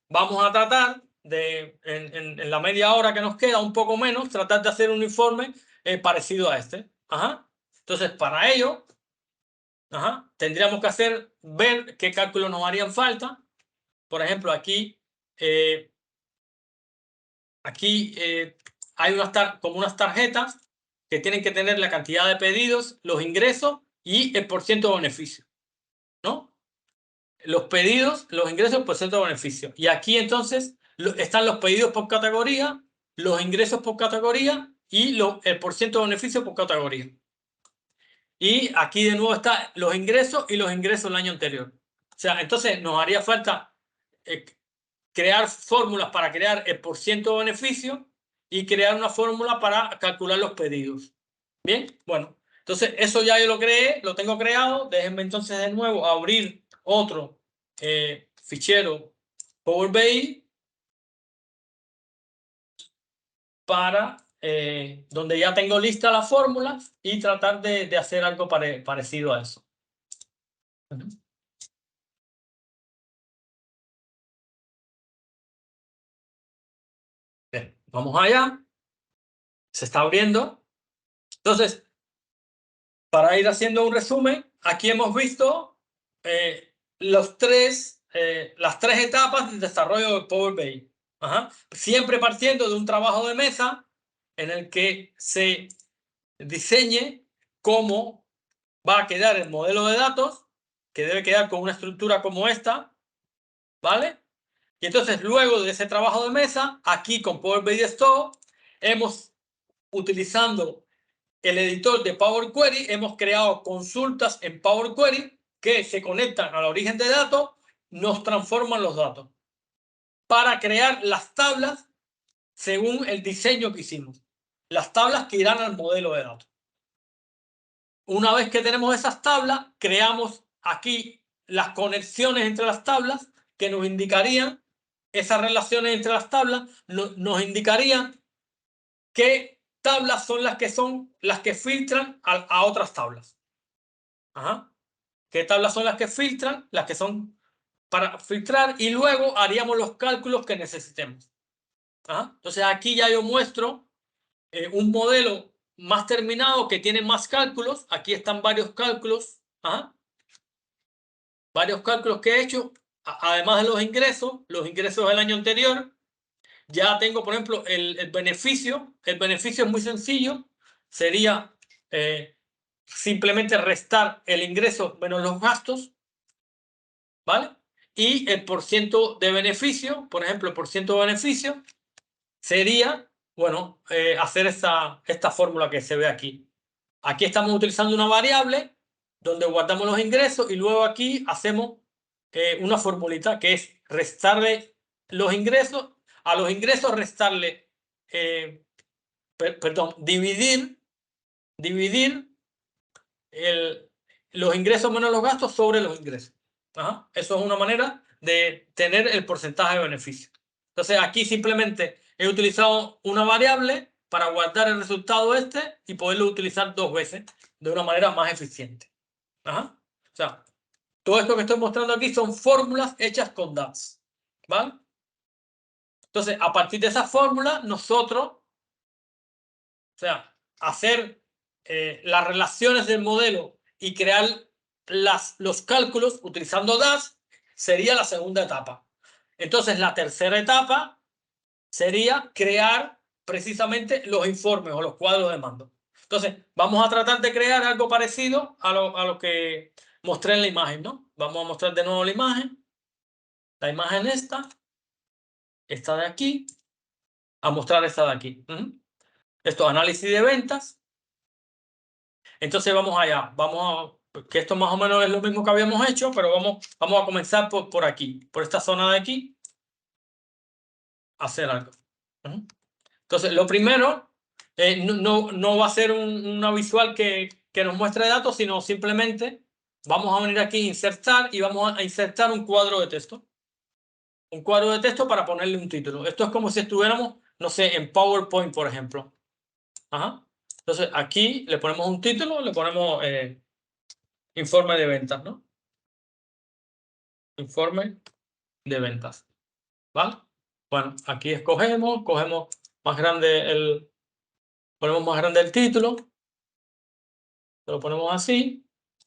vamos a tratar de, en la media hora que nos queda, un poco menos, tratar de hacer un informe parecido a este. Entonces, para ello, tendríamos que ver qué cálculos nos harían falta. Por ejemplo, aquí hay como unas tarjetas que tienen que tener la cantidad de pedidos, los ingresos y el porcentaje de beneficio, ¿no? Los pedidos, los ingresos, el porcentaje de beneficio. Y aquí entonces están los pedidos por categoría, los ingresos por categoría y el porcentaje de beneficio por categoría. Y aquí de nuevo están los ingresos y los ingresos del año anterior. O sea, entonces nos haría falta crear fórmulas para crear el porcentaje de beneficio y crear una fórmula para calcular los pedidos. Bien, bueno, entonces eso ya yo lo creé, lo tengo creado. Déjenme entonces de nuevo abrir otro fichero Power BI para donde ya tengo listas las fórmulas y tratar de hacer algo parecido a eso. Bien, vamos allá. Se está abriendo. Entonces, para ir haciendo un resumen, aquí hemos visto las tres etapas del desarrollo de Power BI. Siempre partiendo de un trabajo de mesa en el que se diseñe cómo va a quedar el modelo de datos, que debe quedar con una estructura como esta, ¿vale? Y entonces luego de ese trabajo de mesa, aquí con Power BI Desktop, utilizando el editor de Power Query, hemos creado consultas en Power Query que se conectan al origen de datos, nos transforman los datos para crear las tablas según el diseño que hicimos. Las tablas que irán al modelo de datos. Una vez que tenemos esas tablas, creamos aquí las conexiones entre las tablas que nos indicarían, esas relaciones entre las tablas nos indicarían qué tablas son las que filtran a otras tablas. ¿Qué tablas son las que filtran? Las que son para filtrar, y luego haríamos los cálculos que necesitemos. Entonces aquí ya yo muestro un modelo más terminado que tiene más cálculos. Aquí están varios cálculos que he hecho. además de los ingresos del año anterior, ya tengo, por ejemplo, el beneficio. El beneficio es muy sencillo. Sería simplemente restar el ingreso menos los gastos, ¿vale? Y el porciento de beneficio, por ejemplo, el porciento de beneficio sería, bueno, hacer esta fórmula que se ve aquí. Aquí estamos utilizando una variable donde guardamos los ingresos y luego aquí hacemos una formulita que es restarle los ingresos, a los ingresos restarle, perdón, dividir los ingresos menos los gastos sobre los ingresos. Ajá. Eso es una manera de tener el porcentaje de beneficio. Entonces aquí simplemente he utilizado una variable para guardar el resultado y poderlo utilizar 2 veces de una manera más eficiente. Ajá. O sea, todo esto que estoy mostrando aquí son fórmulas hechas con DAX. ¿Vale? Entonces, a partir de esas fórmulas, nosotros, o sea, hacer las relaciones del modelo y crear los cálculos utilizando DAX sería la segunda etapa. Entonces, la tercera etapa sería crear precisamente los informes o los cuadros de mando. Entonces, vamos a tratar de crear algo parecido a lo que mostré en la imagen, ¿no? Vamos a mostrar de nuevo la imagen esta de aquí, a mostrar esta de aquí. Esto es análisis de ventas. Entonces vamos allá, que esto más o menos es lo mismo que habíamos hecho, pero vamos a comenzar por aquí, por esta zona de aquí, a hacer algo. Entonces, lo primero, no va a ser una visual que nos muestre datos, sino simplemente vamos a venir aquí a insertar y vamos a insertar un cuadro de texto. Un cuadro de texto para ponerle un título. Esto es como si estuviéramos, no sé, en PowerPoint, por ejemplo. Ajá. Entonces, aquí le ponemos un título, le ponemos informe de ventas, ¿no? Informe de ventas. ¿Vale? Bueno, aquí cogemos más grande ponemos más grande el título, lo ponemos así,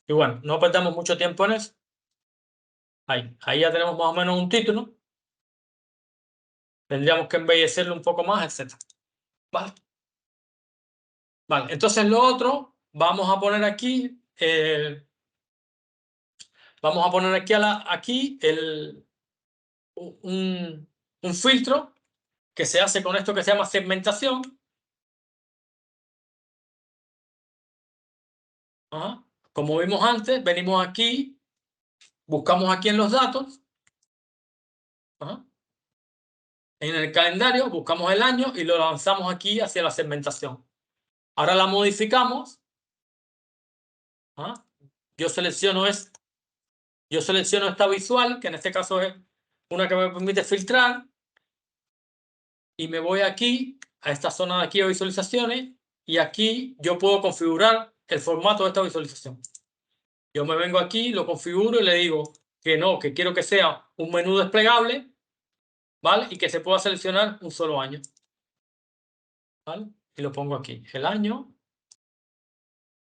y bueno, no perdamos mucho tiempo en eso. Ahí ya tenemos más o menos un título. Tendríamos que embellecerlo un poco más, etc. ¿Vale? Vale, entonces lo otro, vamos a poner aquí un filtro que se hace con esto que se llama segmentación. Ajá. Como vimos antes, venimos aquí, buscamos aquí en los datos. Ajá. En el calendario buscamos el año y lo lanzamos aquí hacia la segmentación. Ahora la modificamos. Ajá. Yo selecciono esta visual, que en este caso es una que me permite filtrar, y me voy aquí a esta zona de aquí de visualizaciones, y aquí yo puedo configurar el formato de esta visualización. Yo me vengo aquí, lo configuro y le digo que no, que quiero que sea un menú desplegable, ¿vale? Y que se pueda seleccionar un solo año, ¿vale? Y lo pongo aquí, el año,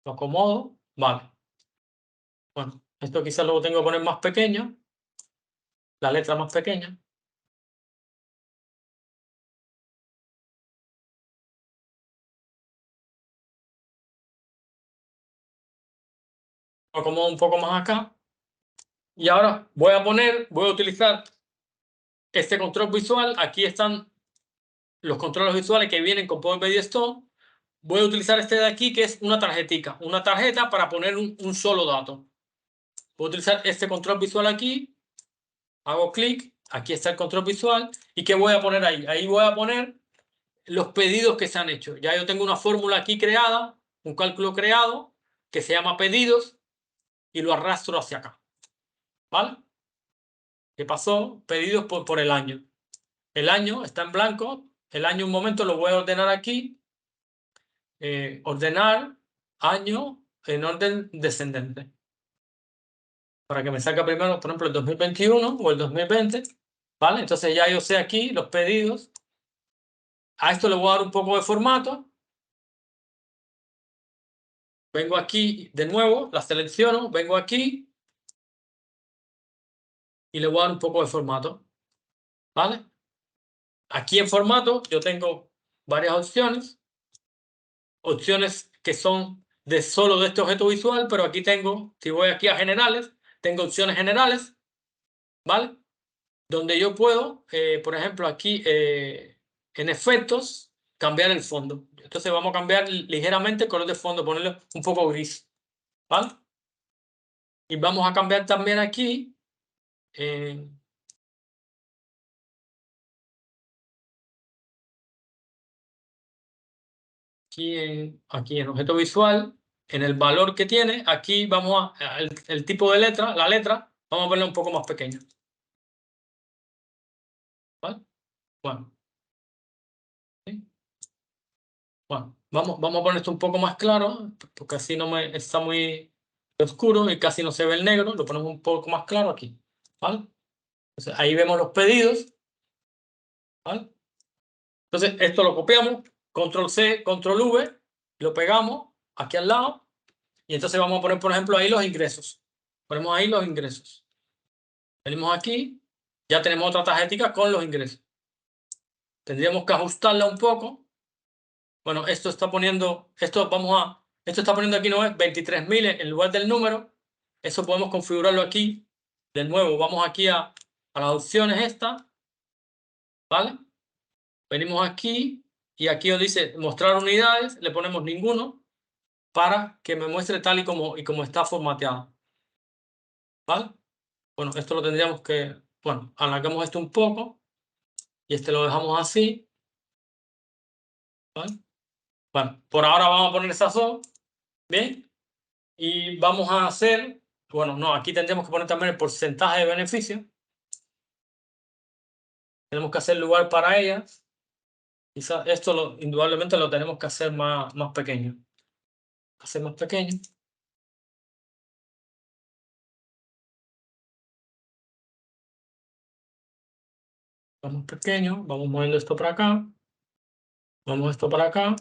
lo acomodo, ¿vale? Bueno, esto quizás lo tengo que poner más pequeño, la letra más pequeña. Lo acomodo un poco más acá. Y ahora voy a utilizar este control visual. Aquí están los controles visuales que vienen con Power BI Store. Voy a utilizar este de aquí, que es una tarjeta para poner un solo dato. Voy a utilizar este control visual aquí, hago clic, aquí está el control visual. ¿Y qué voy a poner ahí? Ahí voy a poner los pedidos que se han hecho. Ya yo tengo una fórmula aquí creada, un cálculo creado, que se llama pedidos, y lo arrastro hacia acá. ¿Vale? ¿Qué pasó? Pedidos por el año. El año está en blanco. El año, un momento, lo voy a ordenar aquí. Ordenar año en orden descendente. Para que me salga primero, por ejemplo, el 2021 o el 2020. ¿Vale? Entonces ya yo sé aquí los pedidos. A esto le voy a dar un poco de formato. Vengo aquí de nuevo, la selecciono, vengo aquí. y le voy a dar un poco de formato, ¿vale? Aquí en formato yo tengo varias opciones que son de solo de este objeto visual, pero aquí tengo, si voy aquí a generales, tengo opciones generales, ¿vale? Donde yo puedo, por ejemplo, aquí en efectos, cambiar el fondo. Entonces vamos a cambiar ligeramente el color de fondo, ponerle un poco gris, ¿vale? Y vamos a cambiar también aquí, aquí en objeto visual, en el valor que tiene, aquí vamos el tipo de letra, la letra, vamos a ponerla un poco más pequeña, ¿vale? Bueno, ¿sí? Bueno, vamos a poner esto un poco más claro, porque así no me está muy oscuro y casi no se ve el negro. Lo ponemos un poco más claro aquí, ¿vale? Entonces, ahí vemos los pedidos, ¿vale? Entonces, esto lo copiamos, control C, control V, lo pegamos aquí al lado y entonces vamos a poner, por ejemplo, ahí los ingresos. Ponemos ahí los ingresos. Venimos aquí, ya tenemos otra tarjetita con los ingresos. Tendríamos que ajustarla un poco. Bueno, esto está poniendo aquí, no es 23.000 en lugar del número. Eso podemos configurarlo aquí. De nuevo, vamos aquí a las opciones estas, ¿vale? Venimos aquí y aquí os dice mostrar unidades, le ponemos ninguno para que me muestre tal y como está formateado, ¿vale? Bueno, esto lo tendríamos que, bueno, alargamos esto un poco y este lo dejamos así, ¿vale? Bueno, por ahora vamos a poner esas dos, ¿bien? Y vamos a hacer, bueno, no, aquí tendríamos que poner también el porcentaje de beneficio. Tenemos que hacer lugar para ellas. Quizás esto indudablemente lo tenemos que hacer más pequeño. Hacer más pequeño. Vamos pequeño, vamos moviendo esto para acá. Vamos esto para acá.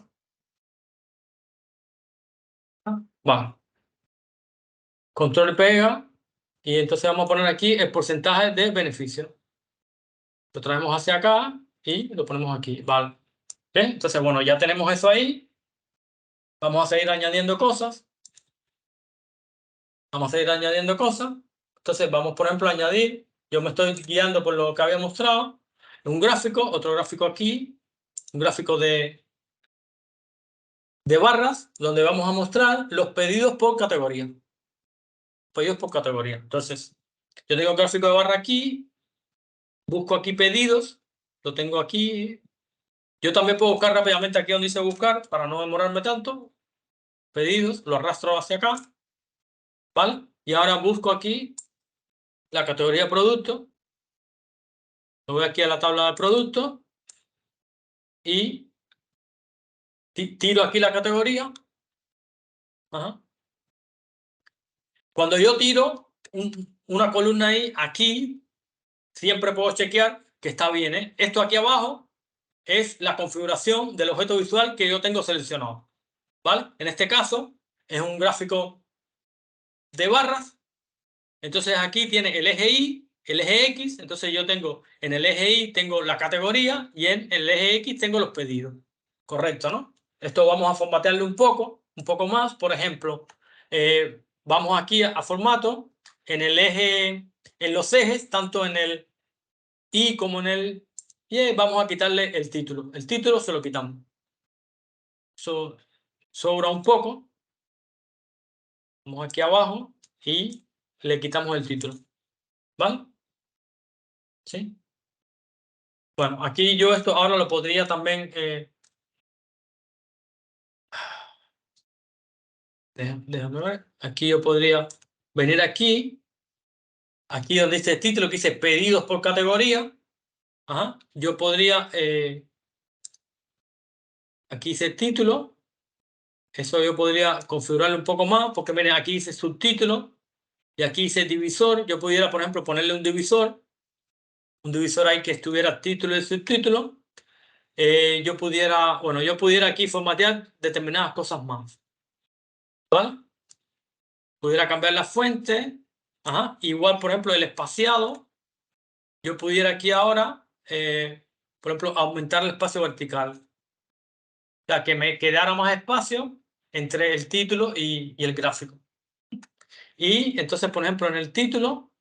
Va. Control pega. Y entonces vamos a poner aquí el porcentaje de beneficio. Lo traemos hacia acá y lo ponemos aquí. Vale. ¿Bien? Entonces, bueno, ya tenemos eso ahí. Vamos a seguir añadiendo cosas. Vamos a seguir añadiendo cosas. Entonces vamos, por ejemplo, a añadir. Yo me estoy guiando por lo que había mostrado. Un gráfico, otro gráfico aquí. Un gráfico de barras, donde vamos a mostrar los pedidos por categoría. Pedidos por categoría. Entonces, yo tengo un gráfico de barra aquí. Busco aquí pedidos. Lo tengo aquí. Yo también puedo buscar rápidamente aquí donde dice buscar, para no demorarme tanto. Pedidos, lo arrastro hacia acá. ¿Vale? Y ahora busco aquí la categoría producto. Me voy aquí a la tabla de productos y tiro aquí la categoría. Ajá. Cuando yo tiro una columna ahí, aquí, siempre puedo chequear que está bien, ¿eh? Esto aquí abajo es la configuración del objeto visual que yo tengo seleccionado, ¿vale? En este caso es un gráfico de barras. Entonces aquí tiene el eje Y, el eje X. Entonces yo tengo en el eje Y tengo la categoría y en el eje X tengo los pedidos. Correcto, ¿no? Esto vamos a formatearle un poco más. Por ejemplo, vamos aquí a formato, en el eje, en los ejes, tanto en el Y como en el Y, vamos a quitarle el título. El título se lo quitamos. Sobra un poco. Vamos aquí abajo y le quitamos el título. ¿Vale? ¿Sí? Bueno, aquí yo esto ahora lo podría también... déjame ver. Aquí yo podría venir aquí donde dice el título, que dice pedidos por categoría. Ajá. Yo podría, aquí dice título, eso yo podría configurarlo un poco más, porque miren, aquí dice subtítulo y aquí dice divisor. Yo pudiera, por ejemplo, ponerle un divisor ahí que estuviera título y subtítulo. Yo pudiera aquí formatear determinadas cosas más, ¿vale? Pudiera cambiar la fuente. Ajá. Igual, por ejemplo, el espaciado. yo pudiera aquí ahora, por ejemplo, aumentar el espacio vertical. O sea, que me quedara más espacio entre el título y el gráfico. Y entonces, por ejemplo, en el título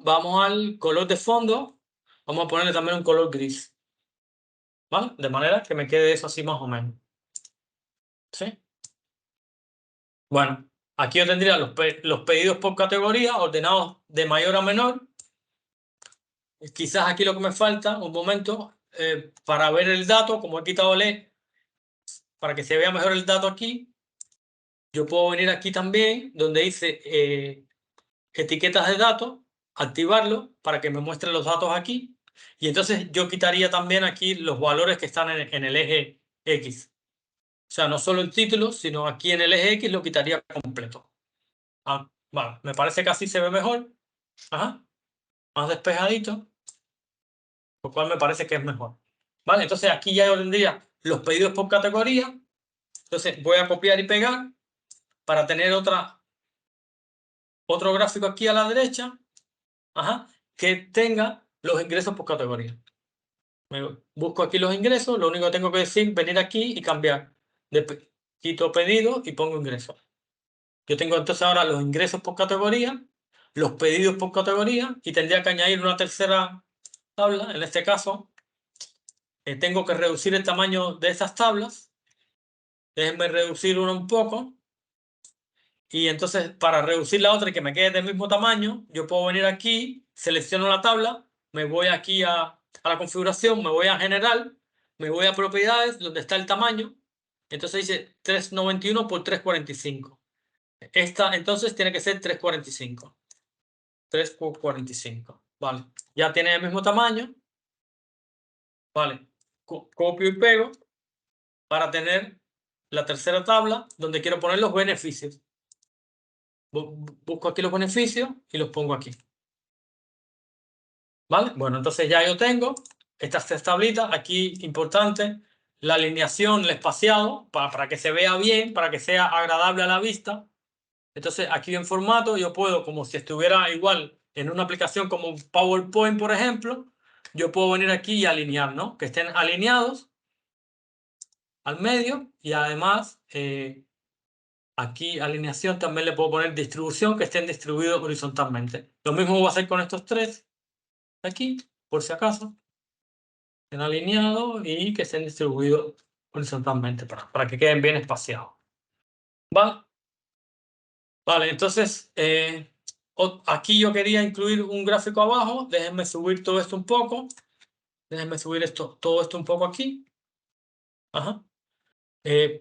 vamos al color de fondo, vamos a ponerle también un color gris, ¿vale? De manera que me quede eso así más o menos. ¿Sí? Bueno, aquí yo tendría los pedidos por categoría ordenados de mayor a menor. Quizás aquí lo que me falta, un momento, para ver el dato, como he quitado el E, para que se vea mejor el dato aquí, yo puedo venir aquí también, donde dice etiquetas de datos, activarlo para que me muestre los datos aquí. Y entonces yo quitaría también aquí los valores que están en el eje X. O sea, no solo el título, sino aquí en el eje X lo quitaría completo. Ah, vale, me parece que así se ve mejor. Ajá, más despejadito, lo cual me parece que es mejor. Vale, entonces aquí ya yo tendría los pedidos por categoría. Entonces voy a copiar y pegar para tener otro gráfico aquí a la derecha, ajá, que tenga los ingresos por categoría. Busco aquí los ingresos, lo único que tengo que decir, venir aquí y cambiar. Quito pedido y pongo ingresos. Yo tengo entonces ahora los ingresos por categoría, los pedidos por categoría y tendría que añadir una tercera tabla. En este caso, tengo que reducir el tamaño de esas tablas. Déjenme reducir una un poco. Y entonces, para reducir la otra y que me quede del mismo tamaño, yo puedo venir aquí, selecciono la tabla, me voy aquí a la configuración, me voy a general, me voy a propiedades, donde está el tamaño. Entonces dice 391 por 345. Esta entonces tiene que ser 345. 345. Vale. Ya tiene el mismo tamaño. Vale. Copio y pego para tener la tercera tabla donde quiero poner los beneficios. Busco aquí los beneficios y los pongo aquí. ¿Vale? Bueno, entonces ya yo tengo estas tres tablitas. Aquí, importante, la alineación, el espaciado, para que se vea bien, para que sea agradable a la vista. Entonces, aquí en formato yo puedo, como si estuviera igual en una aplicación como PowerPoint, por ejemplo, yo puedo venir aquí y alinear, ¿no? Que estén alineados al medio y además aquí alineación también le puedo poner distribución, que estén distribuidos horizontalmente. Lo mismo voy a hacer con estos tres de aquí, por si acaso. Estén alineados y que estén distribuidos horizontalmente para que queden bien espaciados. ¿Vale? Vale, entonces aquí yo quería incluir un gráfico abajo. Déjenme subir todo esto un poco. Déjenme subir todo esto un poco aquí. Ajá.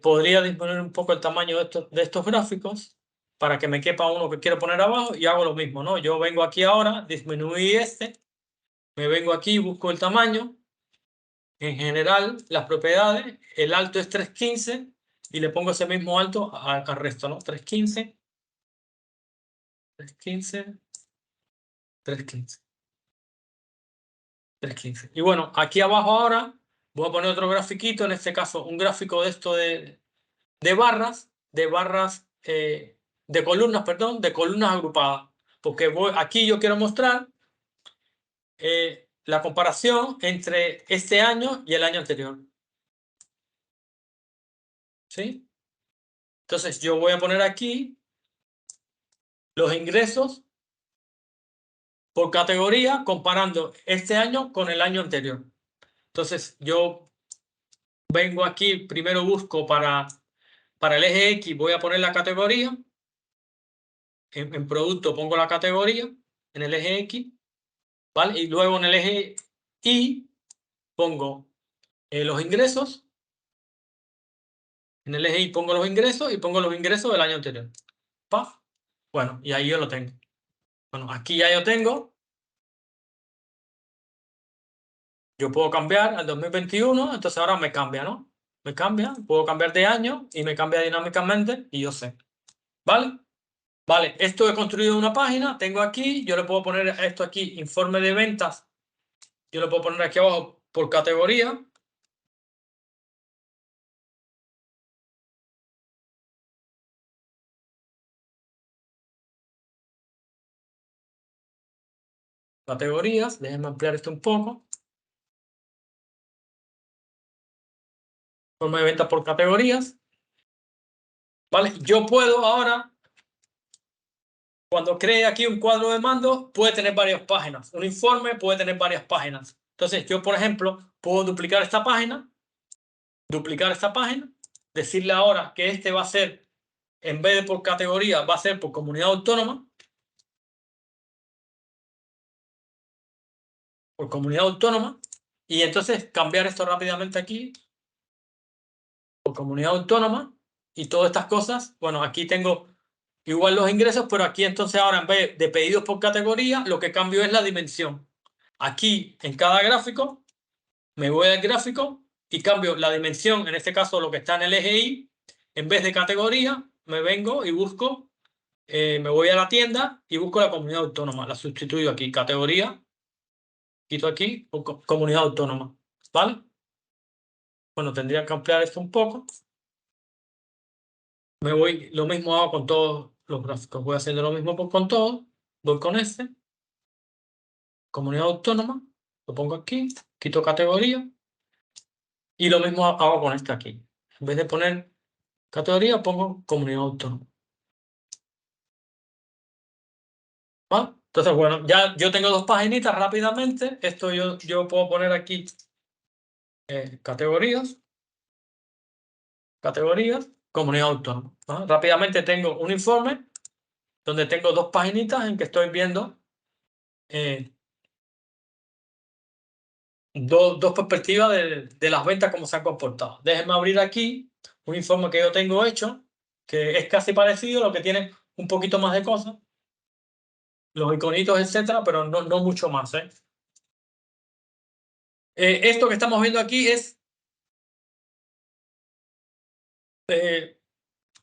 Podría disminuir un poco el tamaño de estos gráficos para que me quepa uno que quiero poner abajo y hago lo mismo, ¿no? Yo vengo aquí ahora, disminuí me vengo aquí, busco el tamaño. En general, las propiedades, el alto es 315 y le pongo ese mismo alto al resto, ¿no? 315, 315, 315, 315. Y bueno, aquí abajo ahora voy a poner otro grafiquito, en este caso un gráfico de esto de barras, de columnas, perdón, de columnas agrupadas. Porque aquí yo quiero mostrar la comparación entre este año y el año anterior. ¿Sí? Entonces yo voy a poner aquí los ingresos por categoría comparando este año con el año anterior. Entonces yo vengo aquí, primero busco para el eje X, voy a poner la categoría. En producto pongo la categoría en el eje X, ¿vale? Y luego en el eje Y pongo los ingresos. En el eje Y pongo los ingresos y pongo los ingresos del año anterior. ¡Paf! Bueno, y ahí yo lo tengo. Bueno, aquí ya yo tengo. Yo puedo cambiar al 2021, entonces ahora me cambia, ¿no? Me cambia, puedo cambiar de año y me cambia dinámicamente y yo sé. ¿Vale? Vale, esto he construido una página, tengo aquí, yo le puedo poner esto aquí, informe de ventas, yo le puedo poner aquí abajo por categoría. categorías, déjenme ampliar esto un poco. Forma de venta por categorías. ¿Vale? Yo puedo ahora, cuando cree aquí un cuadro de mando, puede tener varias páginas. Un informe puede tener varias páginas. Entonces, yo, por ejemplo, puedo duplicar esta página, decirle ahora que este va a ser, en vez de por categoría, va a ser por comunidad autónoma. Por comunidad autónoma. Y entonces cambiar esto rápidamente aquí. Por comunidad autónoma. Y todas estas cosas. Bueno, aquí tengo igual los ingresos, pero aquí entonces ahora en vez de pedidos por categoría, lo que cambio es la dimensión. Aquí en cada gráfico, me voy al gráfico y cambio la dimensión, en este caso lo que está en el eje Y, en vez de categoría, me vengo y busco, me voy a la tienda y busco la comunidad autónoma. La sustituyo aquí, categoría, quito aquí, comunidad autónoma. ¿Vale? Bueno, tendría que ampliar esto un poco. Me voy, lo mismo hago con todos los gráficos. Voy haciendo lo mismo con todos. Voy con este. Comunidad autónoma. Lo pongo aquí. Quito categoría. Y lo mismo hago con este aquí. En vez de poner categoría, pongo comunidad autónoma. ¿Vale? Entonces, bueno, ya yo tengo dos paginitas rápidamente. Esto yo puedo poner aquí categorías. Categorías. Comunidad autónoma. ¿Vale? Rápidamente tengo un informe donde tengo dos paginitas en que estoy viendo dos perspectivas de las ventas, cómo se han comportado. Déjenme abrir aquí un informe que yo tengo hecho, que es casi parecido, lo que tiene un poquito más de cosas, los iconitos, etcétera, pero no mucho más. Esto que estamos viendo aquí es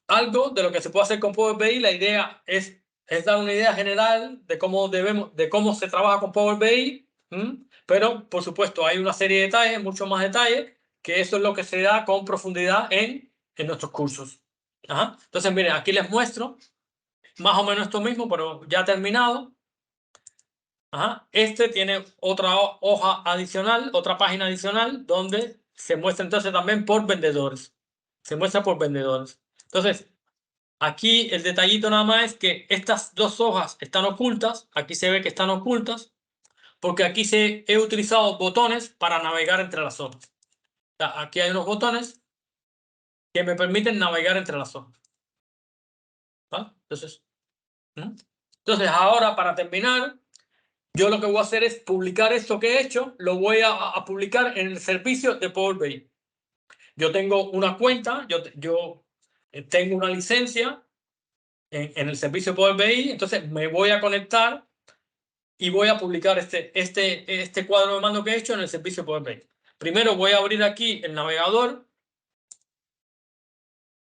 algo de lo que se puede hacer con Power BI. La idea es dar una idea general de cómo se trabaja con Power BI, pero por supuesto hay una serie de detalles, mucho más detalles, que eso es lo que se da con profundidad en nuestros cursos. Ajá. Entonces, miren, aquí les muestro más o menos esto mismo, pero ya terminado. Ajá. Este tiene otra hoja adicional, otra página adicional, donde se muestra entonces también por vendedores. Se muestra por vendedores. Entonces, aquí el detallito nada más es que estas dos hojas están ocultas. Aquí se ve que están ocultas porque aquí he utilizado botones para navegar entre las hojas. O sea, aquí hay unos botones que me permiten navegar entre las hojas. ¿Vale? Entonces, ahora para terminar, yo lo que voy a hacer es publicar esto que he hecho, lo voy a publicar en el servicio de Power BI. Yo tengo una cuenta, yo tengo una licencia en el servicio Power BI, entonces me voy a conectar y voy a publicar este cuadro de mando que he hecho en el servicio Power BI. Primero voy a abrir aquí el navegador,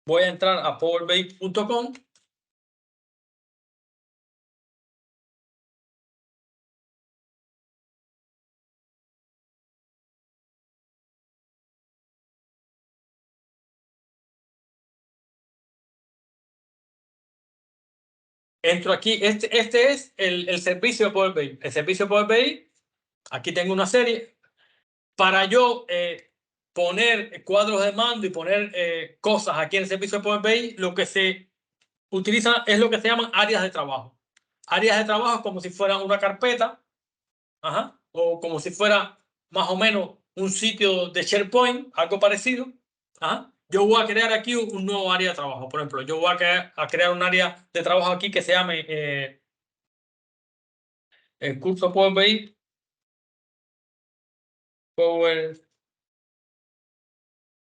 voy a entrar a powerbi.com. Entro aquí, este es el servicio de Power BI. El servicio de Power BI, aquí tengo una serie. Para yo poner cuadros de mando y poner cosas aquí en el servicio de Power BI, lo que se utiliza es lo que se llaman áreas de trabajo. Áreas de trabajo como si fueran una carpeta, ajá, o como si fuera más o menos un sitio de SharePoint, algo parecido. Ajá. Yo voy a crear aquí un nuevo área de trabajo. Por ejemplo, yo voy a crear un área de trabajo aquí que se llame el curso Power BI,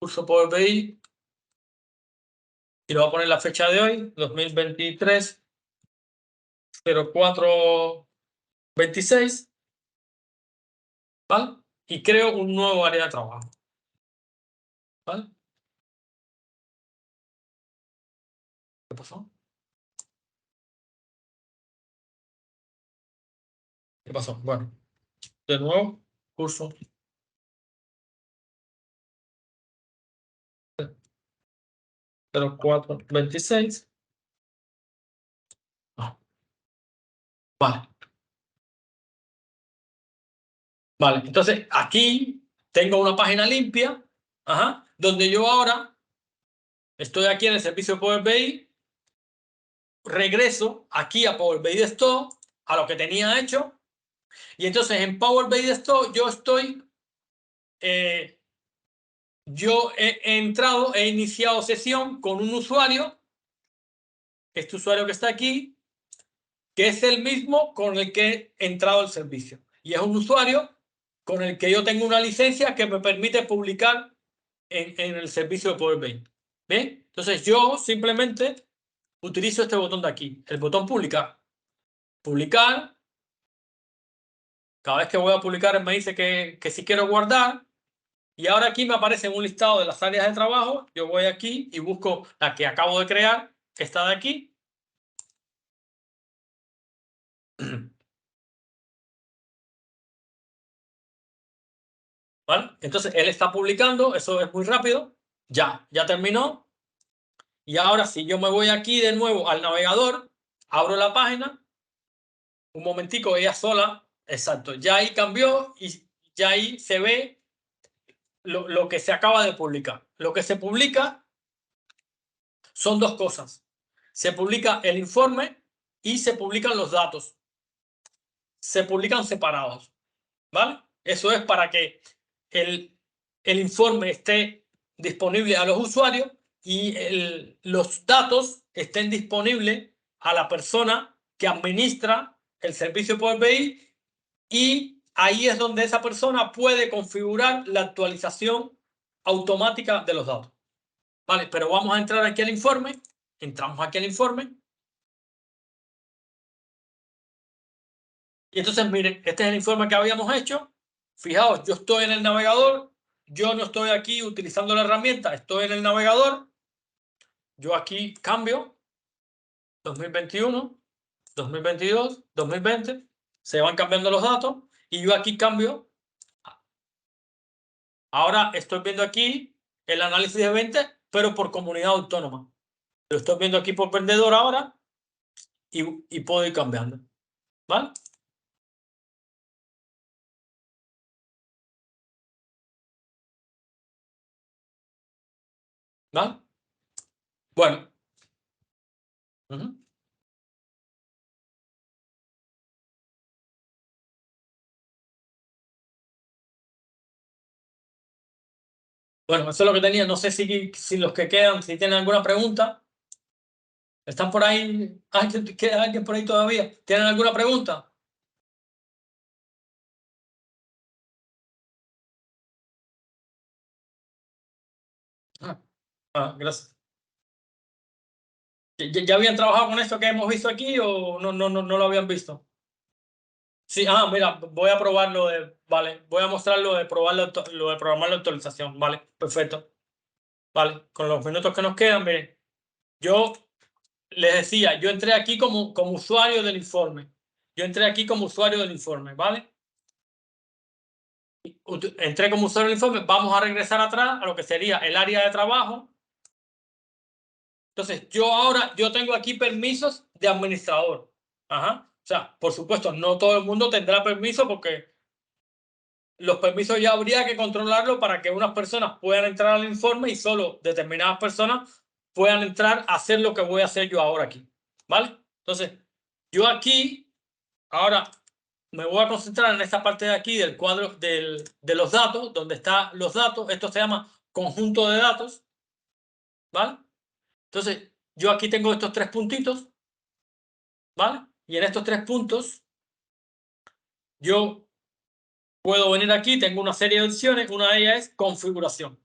curso Power BI, y le voy a poner la fecha de hoy, 2023, 04/26, ¿vale? Y creo un nuevo área de trabajo, ¿vale? ¿Qué pasó? ¿Qué pasó? Bueno, de nuevo, curso 04/26. Ah, vale. Vale, entonces aquí tengo una página limpia, donde yo ahora estoy aquí en el servicio de Power BI, regreso aquí a Power BI Desktop, a lo que tenía hecho, y entonces en Power BI Desktop yo he entrado, he iniciado sesión con un usuario, este usuario que está aquí, que es el mismo con el que he entrado al servicio. Y es un usuario con el que yo tengo una licencia que me permite publicar en el servicio de Power BI. ¿Ven? Entonces yo simplemente utilizo este botón de aquí, el botón publicar. Publicar. Cada vez que voy a publicar me dice que si quiero guardar. Y ahora aquí me aparece un listado de las áreas de trabajo. Yo voy aquí y busco la que acabo de crear, que está de aquí. ¿Vale? Entonces él está publicando, eso es muy rápido. Ya terminó. Y ahora si yo me voy aquí de nuevo al navegador, abro la página, un momentico, ella sola, exacto, ya ahí cambió y ya ahí se ve lo que se acaba de publicar. Lo que se publica son dos cosas. Se publica el informe y se publican los datos. Se publican separados, ¿vale? Eso es para que el informe esté disponible a los usuarios y los datos estén disponibles a la persona que administra el servicio Power BI, y ahí es donde esa persona puede configurar la actualización automática de los datos. Vale, pero vamos a entrar aquí al informe. Entramos aquí al informe. Y entonces, miren, este es el informe que habíamos hecho. Fijaos, yo estoy en el navegador. Yo no estoy aquí utilizando la herramienta. Estoy en el navegador. Yo aquí cambio 2021, 2022, 2020. Se van cambiando los datos. Y yo aquí cambio. Ahora estoy viendo aquí el análisis de ventas, pero por comunidad autónoma. Lo estoy viendo aquí por vendedor ahora y puedo ir cambiando. ¿Vale? ¿Vale? Bueno. Bueno, eso es lo que tenía. No sé si los que quedan, si tienen alguna pregunta. ¿Están por ahí? ¿Queda alguien por ahí todavía? ¿Tienen alguna pregunta? Gracias. ¿Ya habían trabajado con esto que hemos visto aquí o no lo habían visto? Sí, mira, voy a probar vale, voy a mostrar lo de probar lo de programar la actualización, vale, perfecto. Vale, con los minutos que nos quedan, miren, yo les decía, yo entré aquí como usuario del informe. Yo entré aquí como usuario del informe, ¿vale? Entré como usuario del informe, vamos a regresar atrás a lo que sería el área de trabajo. Entonces, yo tengo aquí permisos de administrador. O sea, por supuesto, no todo el mundo tendrá permiso porque los permisos ya habría que controlarlo para que unas personas puedan entrar al informe y solo determinadas personas puedan entrar a hacer lo que voy a hacer yo ahora aquí. ¿Vale? Entonces, yo aquí, ahora me voy a concentrar en esta parte de aquí del cuadro de los datos, donde están los datos. Esto se llama conjunto de datos. ¿Vale? Entonces, yo aquí tengo estos tres puntitos. ¿Vale? Y en estos tres puntos, yo puedo venir aquí, tengo una serie de opciones. Una de ellas es configuración.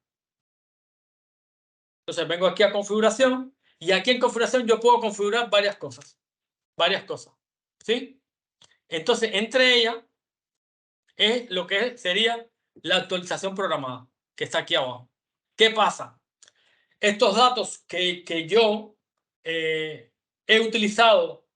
Entonces vengo aquí a configuración y aquí en configuración yo puedo configurar varias cosas. ¿Sí? Entonces, entre ellas es lo que sería la actualización programada, que está aquí abajo. ¿Qué pasa? Estos datos que yo he utilizado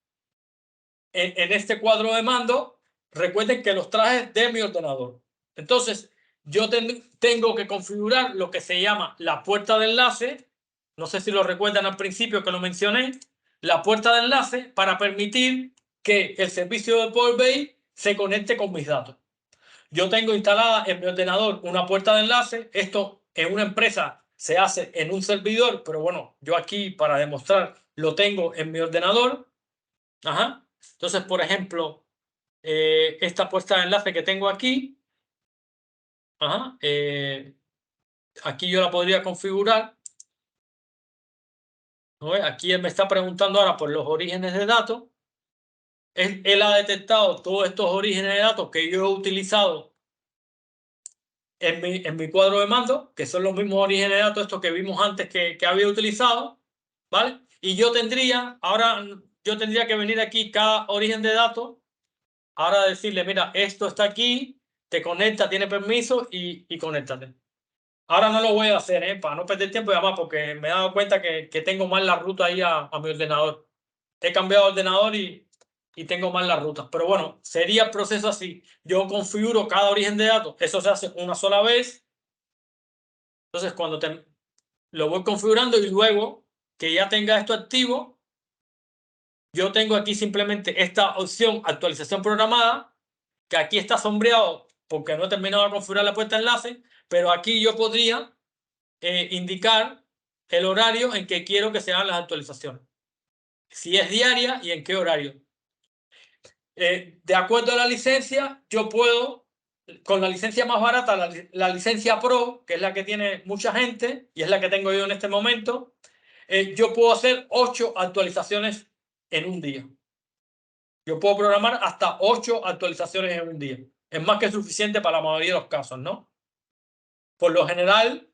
en este cuadro de mando, recuerden que los traje de mi ordenador. Entonces, yo tengo que configurar lo que se llama la puerta de enlace. No sé si lo recuerdan al principio que lo mencioné. La puerta de enlace para permitir que el servicio de Power BI se conecte con mis datos. Yo tengo instalada en mi ordenador una puerta de enlace. Esto en una empresa se hace en un servidor, pero bueno, yo aquí para demostrar lo tengo en mi ordenador. Ajá. Entonces, por ejemplo, esta puerta de enlace que tengo aquí, ajá, aquí yo la podría configurar. ¿No ve? Aquí él me está preguntando ahora por los orígenes de datos. Él ha detectado todos estos orígenes de datos que yo he utilizado en mi cuadro de mando, que son los mismos orígenes de datos estos que vimos antes que había utilizado, ¿vale? Y yo tendría, ahora yo tendría que venir aquí cada origen de datos, ahora decirle, mira, esto está aquí, te conecta, tiene permiso y conéctate. Ahora no lo voy a hacer, para no perder tiempo y además porque me he dado cuenta que tengo mal la ruta ahí a mi ordenador. He cambiado de ordenador y tengo mal las rutas. Pero bueno, sería el proceso así. Yo configuro cada origen de datos. Eso se hace una sola vez. Entonces, cuando lo voy configurando y luego que ya tenga esto activo, yo tengo aquí simplemente esta opción actualización programada, que aquí está sombreado porque no he terminado de configurar la puerta de enlace, pero aquí yo podría indicar el horario en que quiero que se hagan las actualizaciones. Si es diaria y en qué horario. De acuerdo a la licencia, yo puedo, con la licencia más barata, la licencia Pro, que es la que tiene mucha gente y es la que tengo yo en este momento, yo puedo hacer 8 actualizaciones en un día. Yo puedo programar hasta 8 actualizaciones en un día. Es más que suficiente para la mayoría de los casos, ¿no? Por lo general,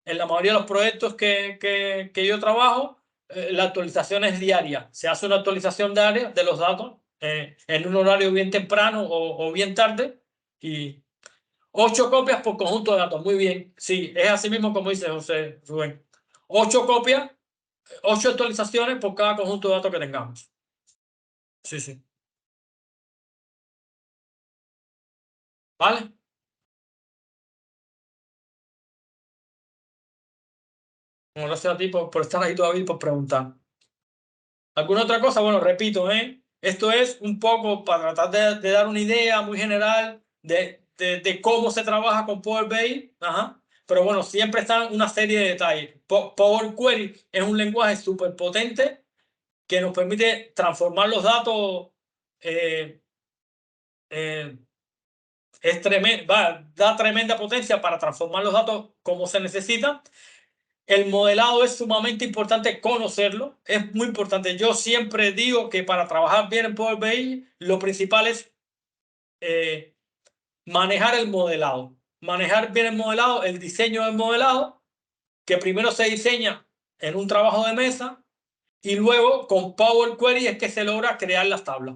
en la mayoría de los proyectos que yo trabajo, la actualización es diaria. Se hace una actualización diaria de los datos en un horario bien temprano o bien tarde y 8 copias por conjunto de datos. Muy bien. Sí, es así mismo como dice José Rubén. 8 copias, 8 actualizaciones por cada conjunto de datos que tengamos. Sí, sí. ¿Vale? Bueno, gracias a ti por estar ahí todavía y por preguntar. ¿Alguna otra cosa? Bueno, repito, esto es un poco para tratar de dar una idea muy general de cómo se trabaja con Power BI. Ajá. Pero bueno, siempre están una serie de detalles. Power Query es un lenguaje súper potente que nos permite transformar los datos. eh, eh, da tremenda potencia para transformar los datos como se necesita. El modelado es sumamente importante conocerlo, es muy importante. Yo siempre digo que para trabajar bien en Power BI, lo principal es eh, manejar el modelado. Manejar bien el modelado, el diseño del modelado, que primero se diseña en un trabajo de mesa y luego con Power Query es que se logra crear las tablas.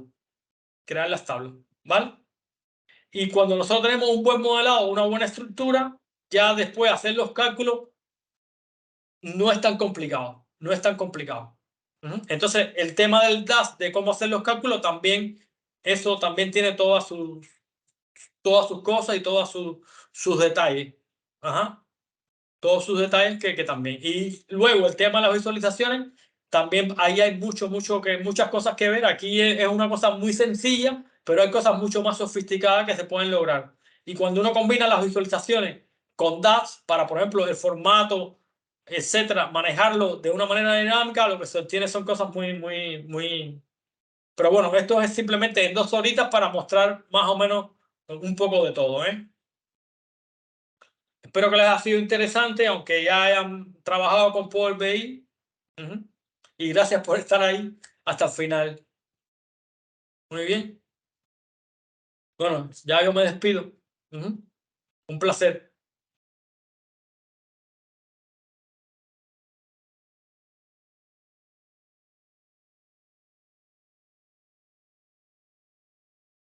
Crear las tablas, ¿vale? Y cuando nosotros tenemos un buen modelado, una buena estructura, ya después hacer los cálculos no es tan complicado, no es tan complicado. Entonces, el tema del DAS, de cómo hacer los cálculos, también, eso también tiene todas sus cosas y todos sus detalles. Ajá. Todos sus detalles que también. Y luego el tema de las visualizaciones, también ahí hay muchas cosas que ver. Aquí es una cosa muy sencilla, pero hay cosas mucho más sofisticadas que se pueden lograr. Y cuando uno combina las visualizaciones con DAX para, por ejemplo, el formato, etcétera, manejarlo de una manera dinámica, lo que se obtiene son cosas muy. Pero bueno, esto es simplemente en 2 horitas para mostrar más o menos un poco de todo, ¿eh? Espero que les haya sido interesante, aunque ya hayan trabajado con Power BI. Ujú. Y gracias por estar ahí hasta el final. Muy bien. Bueno, ya yo me despido. Ujú. Un placer.